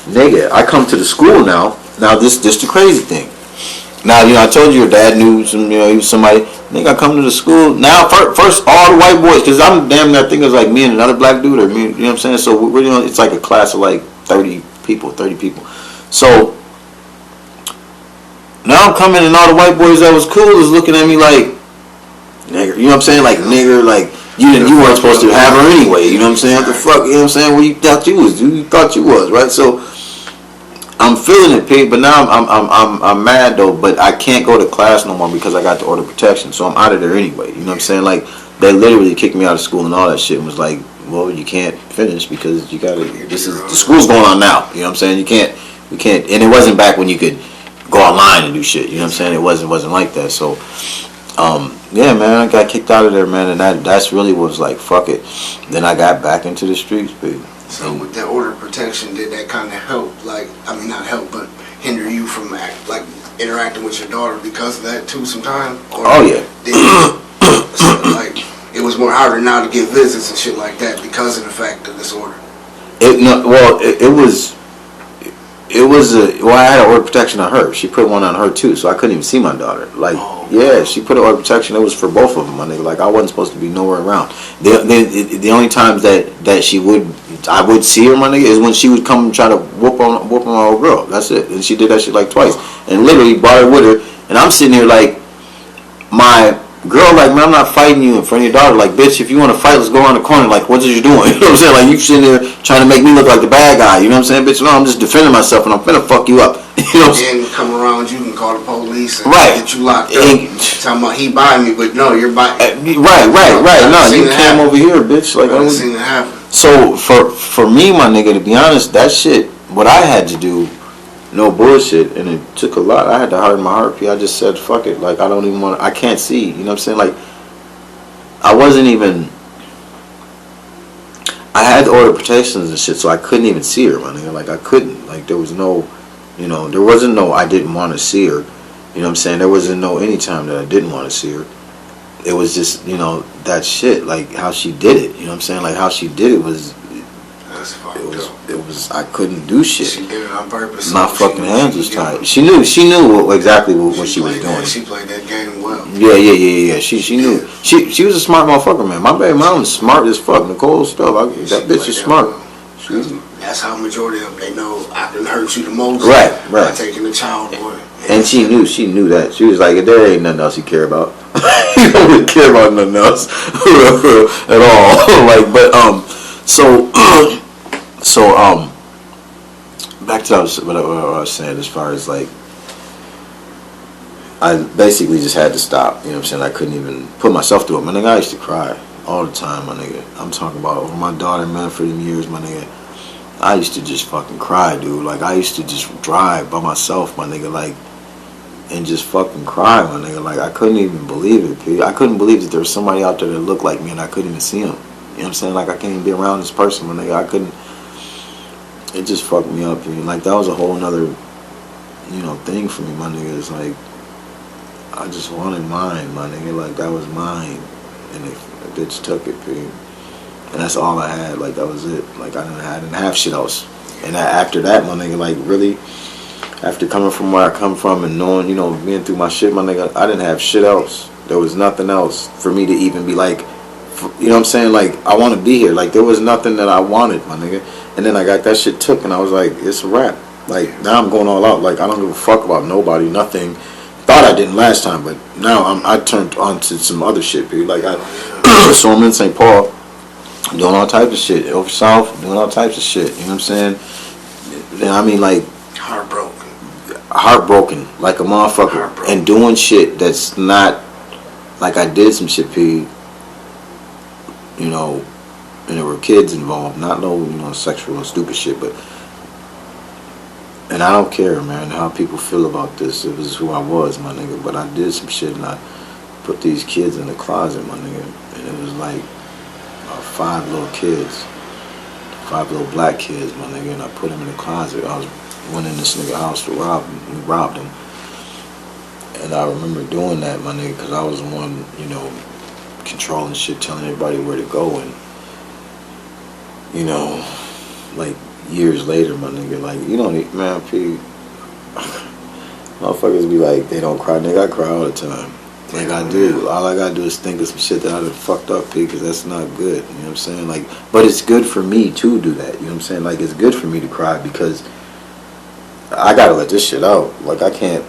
[SPEAKER 1] Nigga, I come to the school now. Now this the crazy thing. Now, I told you your dad knew some, he was somebody. Nigga, I come to the school. Now, first all the white boys, because I'm damn near, I think it was like me and another black dude, or me, you know what I'm saying? So, we're, it's like a class of like 30 people. So, now I'm coming and all the white boys that was cool is looking at me like, nigger, you know what I'm saying? Like, nigger, like, you weren't supposed to have her anyway, you know what I'm saying? What the fuck, you know what I'm saying? Where you thought you was, you thought you was, right? So, I'm feeling it, Pete, but now I'm mad though. But I can't go to class no more because I got the order of protection, so I'm out of there anyway. You know what I'm saying? Like they literally kicked me out of school and all that shit, and was like, "Well, you can't finish because you gotta. The school's going on now. You know what I'm saying? You can't, and it wasn't back when you could go online and do shit. You know what I'm saying? It wasn't like that. So, yeah, man, I got kicked out of there, man, and that's really was like, fuck it. Then I got back into the streets, Pete.
[SPEAKER 2] So with that order of protection, did that kind of help, not help, but hinder you from interacting with your daughter because of that too sometime?
[SPEAKER 1] Oh yeah.
[SPEAKER 2] It was more harder now to get visits and shit like that because of the fact of this order. I had an order of protection on her. She put one on her too, so I couldn't even see my daughter. Yeah, she put an order of protection. It was for both of them, my nigga. Like I wasn't supposed to be nowhere around. The only times that I would see her, my nigga, is when she would come and try to whoop on my old girl. That's it. And she did that shit like twice, and literally brought her with her. And I'm sitting here like my girl, like, man, I'm not fighting you in front of your daughter. Like, bitch, if you want to fight, let's go around the corner. Like, what are you doing? You know what I'm saying? Like, you sitting there trying to make me look like the bad guy. You know what I'm saying? Bitch, no, I'm just defending myself, and I'm finna fuck you up. You know what I'm saying? And come around you and call the police and
[SPEAKER 1] right.
[SPEAKER 2] Get you locked up. Talking about he buying me, but no, you're buying.
[SPEAKER 1] Right. No, you came over here, bitch. Like,
[SPEAKER 2] I seen it happen.
[SPEAKER 1] So, for me, my nigga, to be honest, that shit, what I had to do, no bullshit, and it took a lot. I had to harden my heart. I just said, fuck it. Like, I don't even want to, I can't see. You know what I'm saying? Like, I wasn't even, I had the order of protections and shit, so I couldn't even see her, my nigga. Like, I couldn't. Like, there was no, there wasn't no I didn't want to see her. You know what I'm saying? There wasn't no any time that I didn't want to see her. It was just, that shit, like, how she did it. You know what I'm saying? Like, how she did it was, I couldn't do shit.
[SPEAKER 2] She did it on purpose.
[SPEAKER 1] My fucking hands was tied. She knew exactly what she was doing.
[SPEAKER 2] She played that game well.
[SPEAKER 1] Yeah. She knew. She was a smart motherfucker, man. My baby mom was smart as fuck. Nicole stuff. That bitch is smart.
[SPEAKER 2] Well. That's how majority of them, they know I can hurt you the most.
[SPEAKER 1] Right.
[SPEAKER 2] By taking the child away.
[SPEAKER 1] And she knew that. She was like, there ain't nothing else you care about. You don't really care about nothing else at all. Like, but back to what I was saying as far as like, I basically just had to stop. You know what I'm saying? I couldn't even put myself through it. My nigga, I used to cry all the time, my nigga. I'm talking about over my daughter, man, for them years, my nigga. I used to just fucking cry, dude. Like, I used to just drive by myself, my nigga, like, and just fucking cry, my nigga. Like, I couldn't even believe it, P. I couldn't believe that there was somebody out there that looked like me and I couldn't even see him. You know what I'm saying? Like, I can't even be around this person, my nigga. I couldn't. it just fucked me up. And like that was a whole nother, thing for me, my nigga. It's like I just wanted mine, my nigga. Like that was mine, and the bitch took it, P. And that's all I had. Like that was it. Like I didn't have shit else. And after that, my nigga, like really, after coming from where I come from and knowing, being through my shit, my nigga, I didn't have shit else. There was nothing else for me to even be like, you know what I'm saying? Like I want to be here. Like there was nothing that I wanted, my nigga. And then I got that shit took, and I was like, it's a wrap. Like now I'm going all out. Like I don't give a fuck about nobody, nothing. Thought I didn't last time, but now I turned on to some other shit, dude. Like so I'm in St. Paul, doing all types of shit. Over south, doing all types of shit. You know what I'm saying? And I mean, like heartbroken, like a motherfucker, and doing shit that's not like I did some shit, P. And there were kids involved, not no sexual or stupid shit, but. And I don't care, man, how people feel about this. It was who I was, my nigga. But I did some shit, and I put these kids in the closet, my nigga. And it was like 5 little kids, 5 little black kids, my nigga. And I put them in the closet. Went in this nigga house to rob him. We robbed him. And I remember doing that, my nigga, because I was the one, controlling shit, telling everybody where to go. And, like, years later, my nigga, like, you don't need, man, P, motherfuckers be like, they don't cry, nigga, I cry all the time. Like I do. All I gotta do is think of some shit that I done fucked up, P, because that's not good. You know what I'm saying? Like, but it's good for me to do that. You know what I'm saying? Like, it's good for me to cry because I gotta let this shit out. Like, I can't,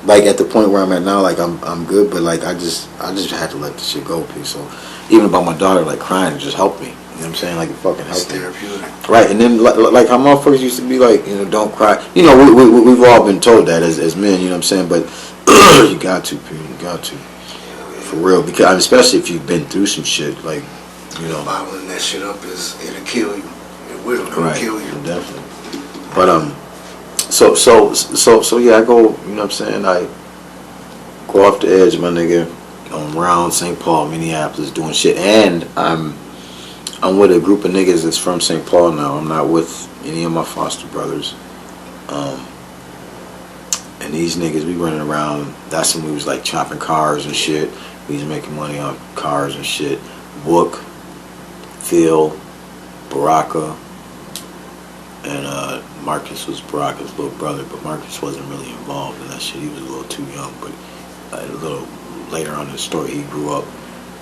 [SPEAKER 1] like at the point where I'm at now, like I'm good, but like I just had to let this shit go, P. So even about my daughter, like crying, it just helped me. You know what I'm saying? Like it fucking helped me.
[SPEAKER 2] Therapeutic.
[SPEAKER 1] Right, and then like how motherfuckers used to be like, don't cry. We've all been told that as men. You know what I'm saying? But you got to, P. You got to, for real. Because especially if you've been through some shit, like
[SPEAKER 2] bottling that shit up it'll kill you. It will. It'll kill you.
[SPEAKER 1] Definitely. But So yeah, I go. You know what I'm saying? I go off the edge, my nigga, on around St. Paul, Minneapolis, doing shit, and I'm with a group of niggas that's from St. Paul now. I'm not with any of my foster brothers. And these niggas, we running around. That's when we was like chopping cars and shit. We was making money on cars and shit. Book, Phil, Baraka, and Marcus was Baraka's little brother, but Marcus wasn't really involved in that shit. He was a little too young, but a little later on in the story he grew up.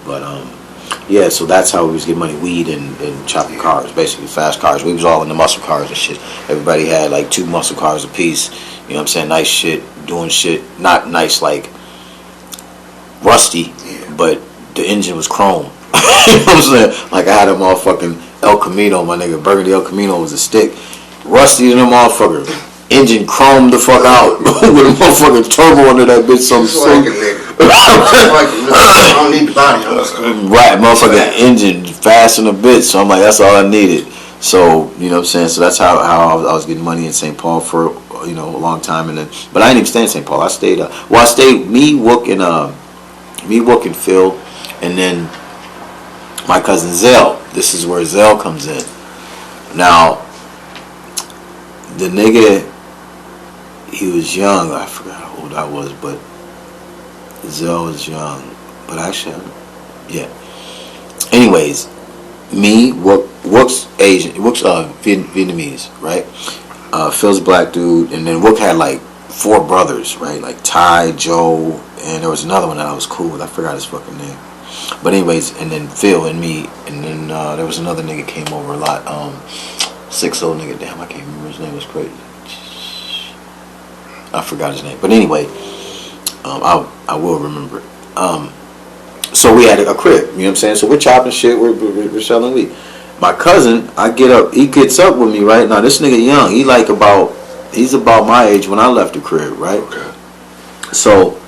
[SPEAKER 1] But yeah, so that's how we was getting money, weed and chopping cars, basically fast cars. We was all in the muscle cars and shit. Everybody had like 2 muscle cars apiece. You know what I'm saying? Nice shit, doing shit. Not nice like rusty, but the engine was chrome. You know what I'm saying? Like I had a motherfucking El Camino, my nigga. Burgundy El Camino was a stick. Rusty in the motherfucker. Engine chromed the fuck out. With a motherfucking turbo under that bitch. Something
[SPEAKER 2] like a nigga. I don't need the body.
[SPEAKER 1] Right, motherfucking engine fast in a bitch. So I'm like, that's all I needed. So, you know what I'm saying? So that's how I was getting money in St. Paul for, a long time. And then, but I didn't even stay in St. Paul. I stayed, I stayed, me, Wook, and Phil, and then my cousin Zell. This is where Zell comes in. Now, the nigga, he was young. I forgot how old I was, but Zell was young. But actually, yeah. Anyways, me, Wook's Asian, Wook's Vietnamese, right? Phil's a black dude, and then Wook had like 4 brothers, right? Like Ty, Joe, and there was another one that I was cool with. I forgot his fucking name. But anyways, and then Phil and me, and then there was another nigga came over a lot. 6'0" nigga, damn, I can't remember his name. It was crazy. I forgot his name. But anyway, I will remember it. So we had a crib, you know what I'm saying? So we're chopping shit, we're selling weed. My cousin, he gets up with me, right? Now this nigga young, he's about my age when I left the crib, right?
[SPEAKER 2] Okay.
[SPEAKER 1] So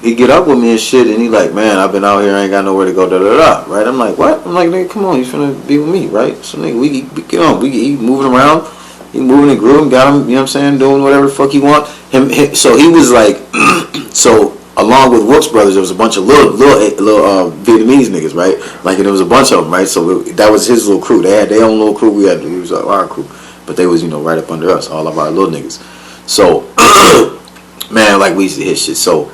[SPEAKER 1] he get up with me and shit, and he like, man, I've been out here, I ain't got nowhere to go, right? I'm like, what? I'm like, nigga, come on, he's finna be with me, right? So nigga, we get on, he moving around, he moving and grooving, got him, you know what I'm saying, doing whatever the fuck he want. So he was like, so along with Wook's brothers, there was a bunch of little Vietnamese niggas, right? Like, and there was a bunch of them, right? So that was his little crew. They had their own little crew. He was our crew. but they was right up under us, all of our little niggas. So man, like we used to hit shit. So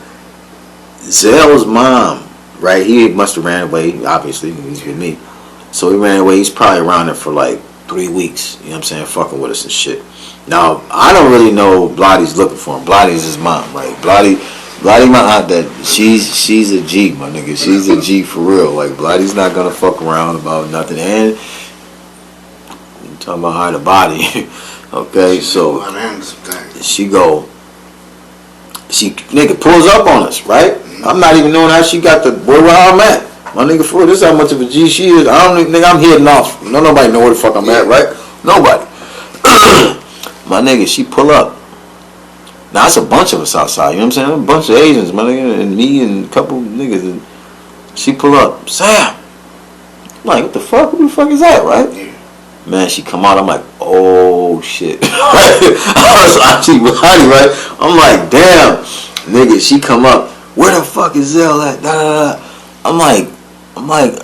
[SPEAKER 1] Zell's mom, right? He must have ran away. Obviously, he's with me. So he ran away. He's probably around there for like 3 weeks. You know what I'm saying? Fucking with us and shit. Now I don't really know Blottie's looking for him. Blottie's his mom, right? Blottie, my aunt. That she's a G, my nigga. She's a G for real. Like Blottie's not gonna fuck around about nothing. And I'm talking about hide a body. Okay, so she nigga pulls up on us, right? I'm not even knowing how she got where I'm at. My nigga, for this how much of a G she is. I don't even think I'm heading off. No, nobody know where the fuck I'm at, right? Nobody. My nigga, she pull up. Now it's a bunch of us outside. You know what I'm saying? A bunch of Asians, my nigga, and me and a couple niggas. And she pull up, Sam. I'm like, what the fuck? Who the fuck is that, right? Yeah. Man, she come out. I'm like, oh shit. I was actually right. I'm like, damn, nigga. She come up. Where the fuck is Zell at? Da, da, da. I'm like,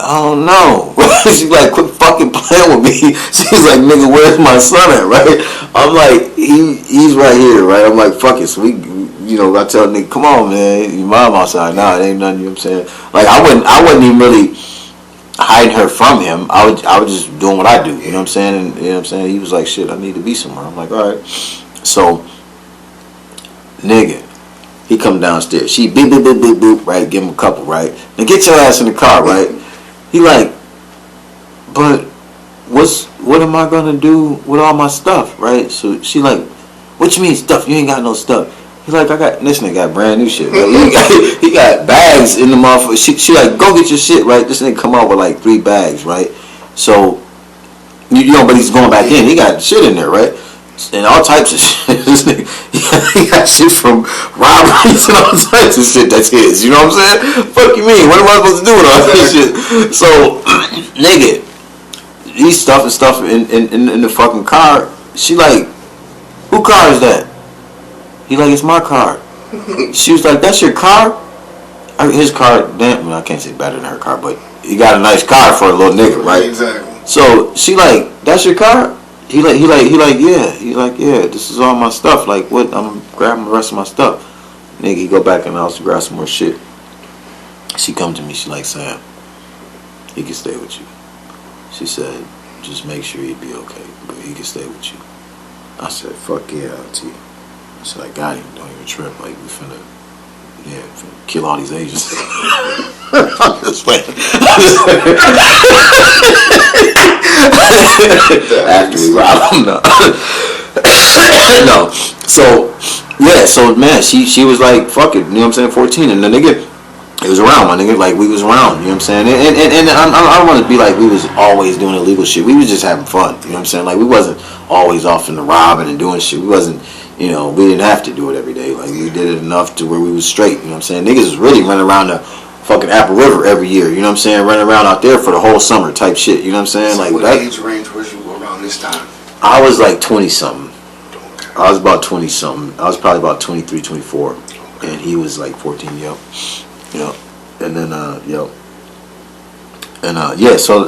[SPEAKER 1] I don't know. She's like, quit fucking playing with me. She's like, nigga, where's my son at, right? I'm like, he's right here, right? I'm like, fuck it. So we, I tell nigga, come on, man, your mom outside. Nah, it ain't nothing, you know what I'm saying? Like, I wasn't even really hiding her from him. I was just doing what I do, you know what I'm saying? And, you know what I'm saying? He was like, shit, I need to be somewhere. I'm like, all right. So, nigga, he come downstairs. She beep, beep, beep, beep, beep, right? Give him a couple, right? Now get your ass in the car, right? He like, but what am I gonna do with all my stuff, right? So she like, what you mean stuff? You ain't got no stuff. He's like, this nigga got brand new shit, right? He got bags in the motherfucker. She like, go get your shit, right? This nigga come out with like 3 bags, right? So, but he's going back in. He got shit in there, right? And all types of shit. This nigga, he got shit from robberies and all types of shit that's his. You know what I'm saying? Fuck you mean? What am I supposed to do with all this shit? So, nigga, he's stuffing stuff in the fucking car. She like, who car is that? He like, it's my car. She was like, that's your car? His car, damn, I can't say better than her car, but he got a nice car for a little nigga, right?
[SPEAKER 2] Exactly.
[SPEAKER 1] So she like, that's your car? He like, yeah, this is all my stuff. Like, what? I'm grabbing the rest of my stuff. Nigga, he go back in the house to grab some more shit. She come to me, she like, Sam, he can stay with you. She said, just make sure he'd be okay, but he can stay with you. I said, fuck yeah, I'll tell you. I said, I got him, don't even trip. Like, we finna kill all these Asians. I'm just playing. After we rob them, no. No. So, yeah, so man, she was like, fuck it, you know what I'm saying, 14, and the nigga, it was around, my nigga, like we was around, you know what I'm saying, and I don't want to be like we was always doing illegal shit. We was just having fun, you know what I'm saying, like we wasn't always off in the robbing and doing shit. We wasn't, we didn't have to do it every day. Like we did it enough to where we was straight, you know what I'm saying. Niggas was really running around the fucking Apple River every year, you know what I'm saying, running around out there for the whole summer type shit, you know what I'm saying.
[SPEAKER 2] So
[SPEAKER 1] like
[SPEAKER 2] what
[SPEAKER 1] that
[SPEAKER 2] age range was you around this time?
[SPEAKER 1] I was like 20 something. I was about 20 something. I was probably about 23, 24, okay. And he was like 14, yo. And then yeah, so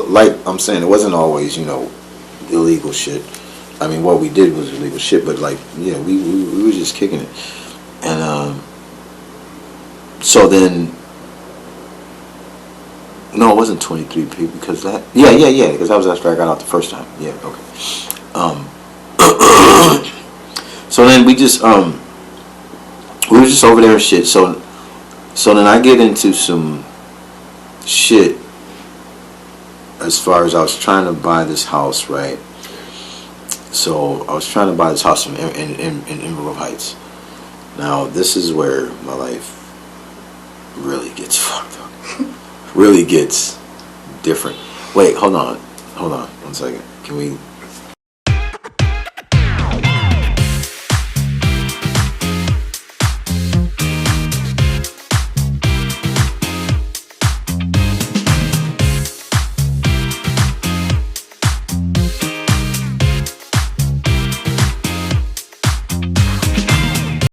[SPEAKER 1] like I'm saying, it wasn't always, illegal shit. I mean, what we did was illegal shit, but like, yeah, we were just kicking it. And so then, no, it wasn't 23 people because that, yeah, because that was after I got out the first time. Yeah, okay. So then we just we were just over there and shit. So then I get into some shit as far as I was trying to buy this house, right? So I was trying to buy this house in Emerald Heights. Now this is where my life really gets fucked up. Really gets different. Wait, hold on 1 second. Can we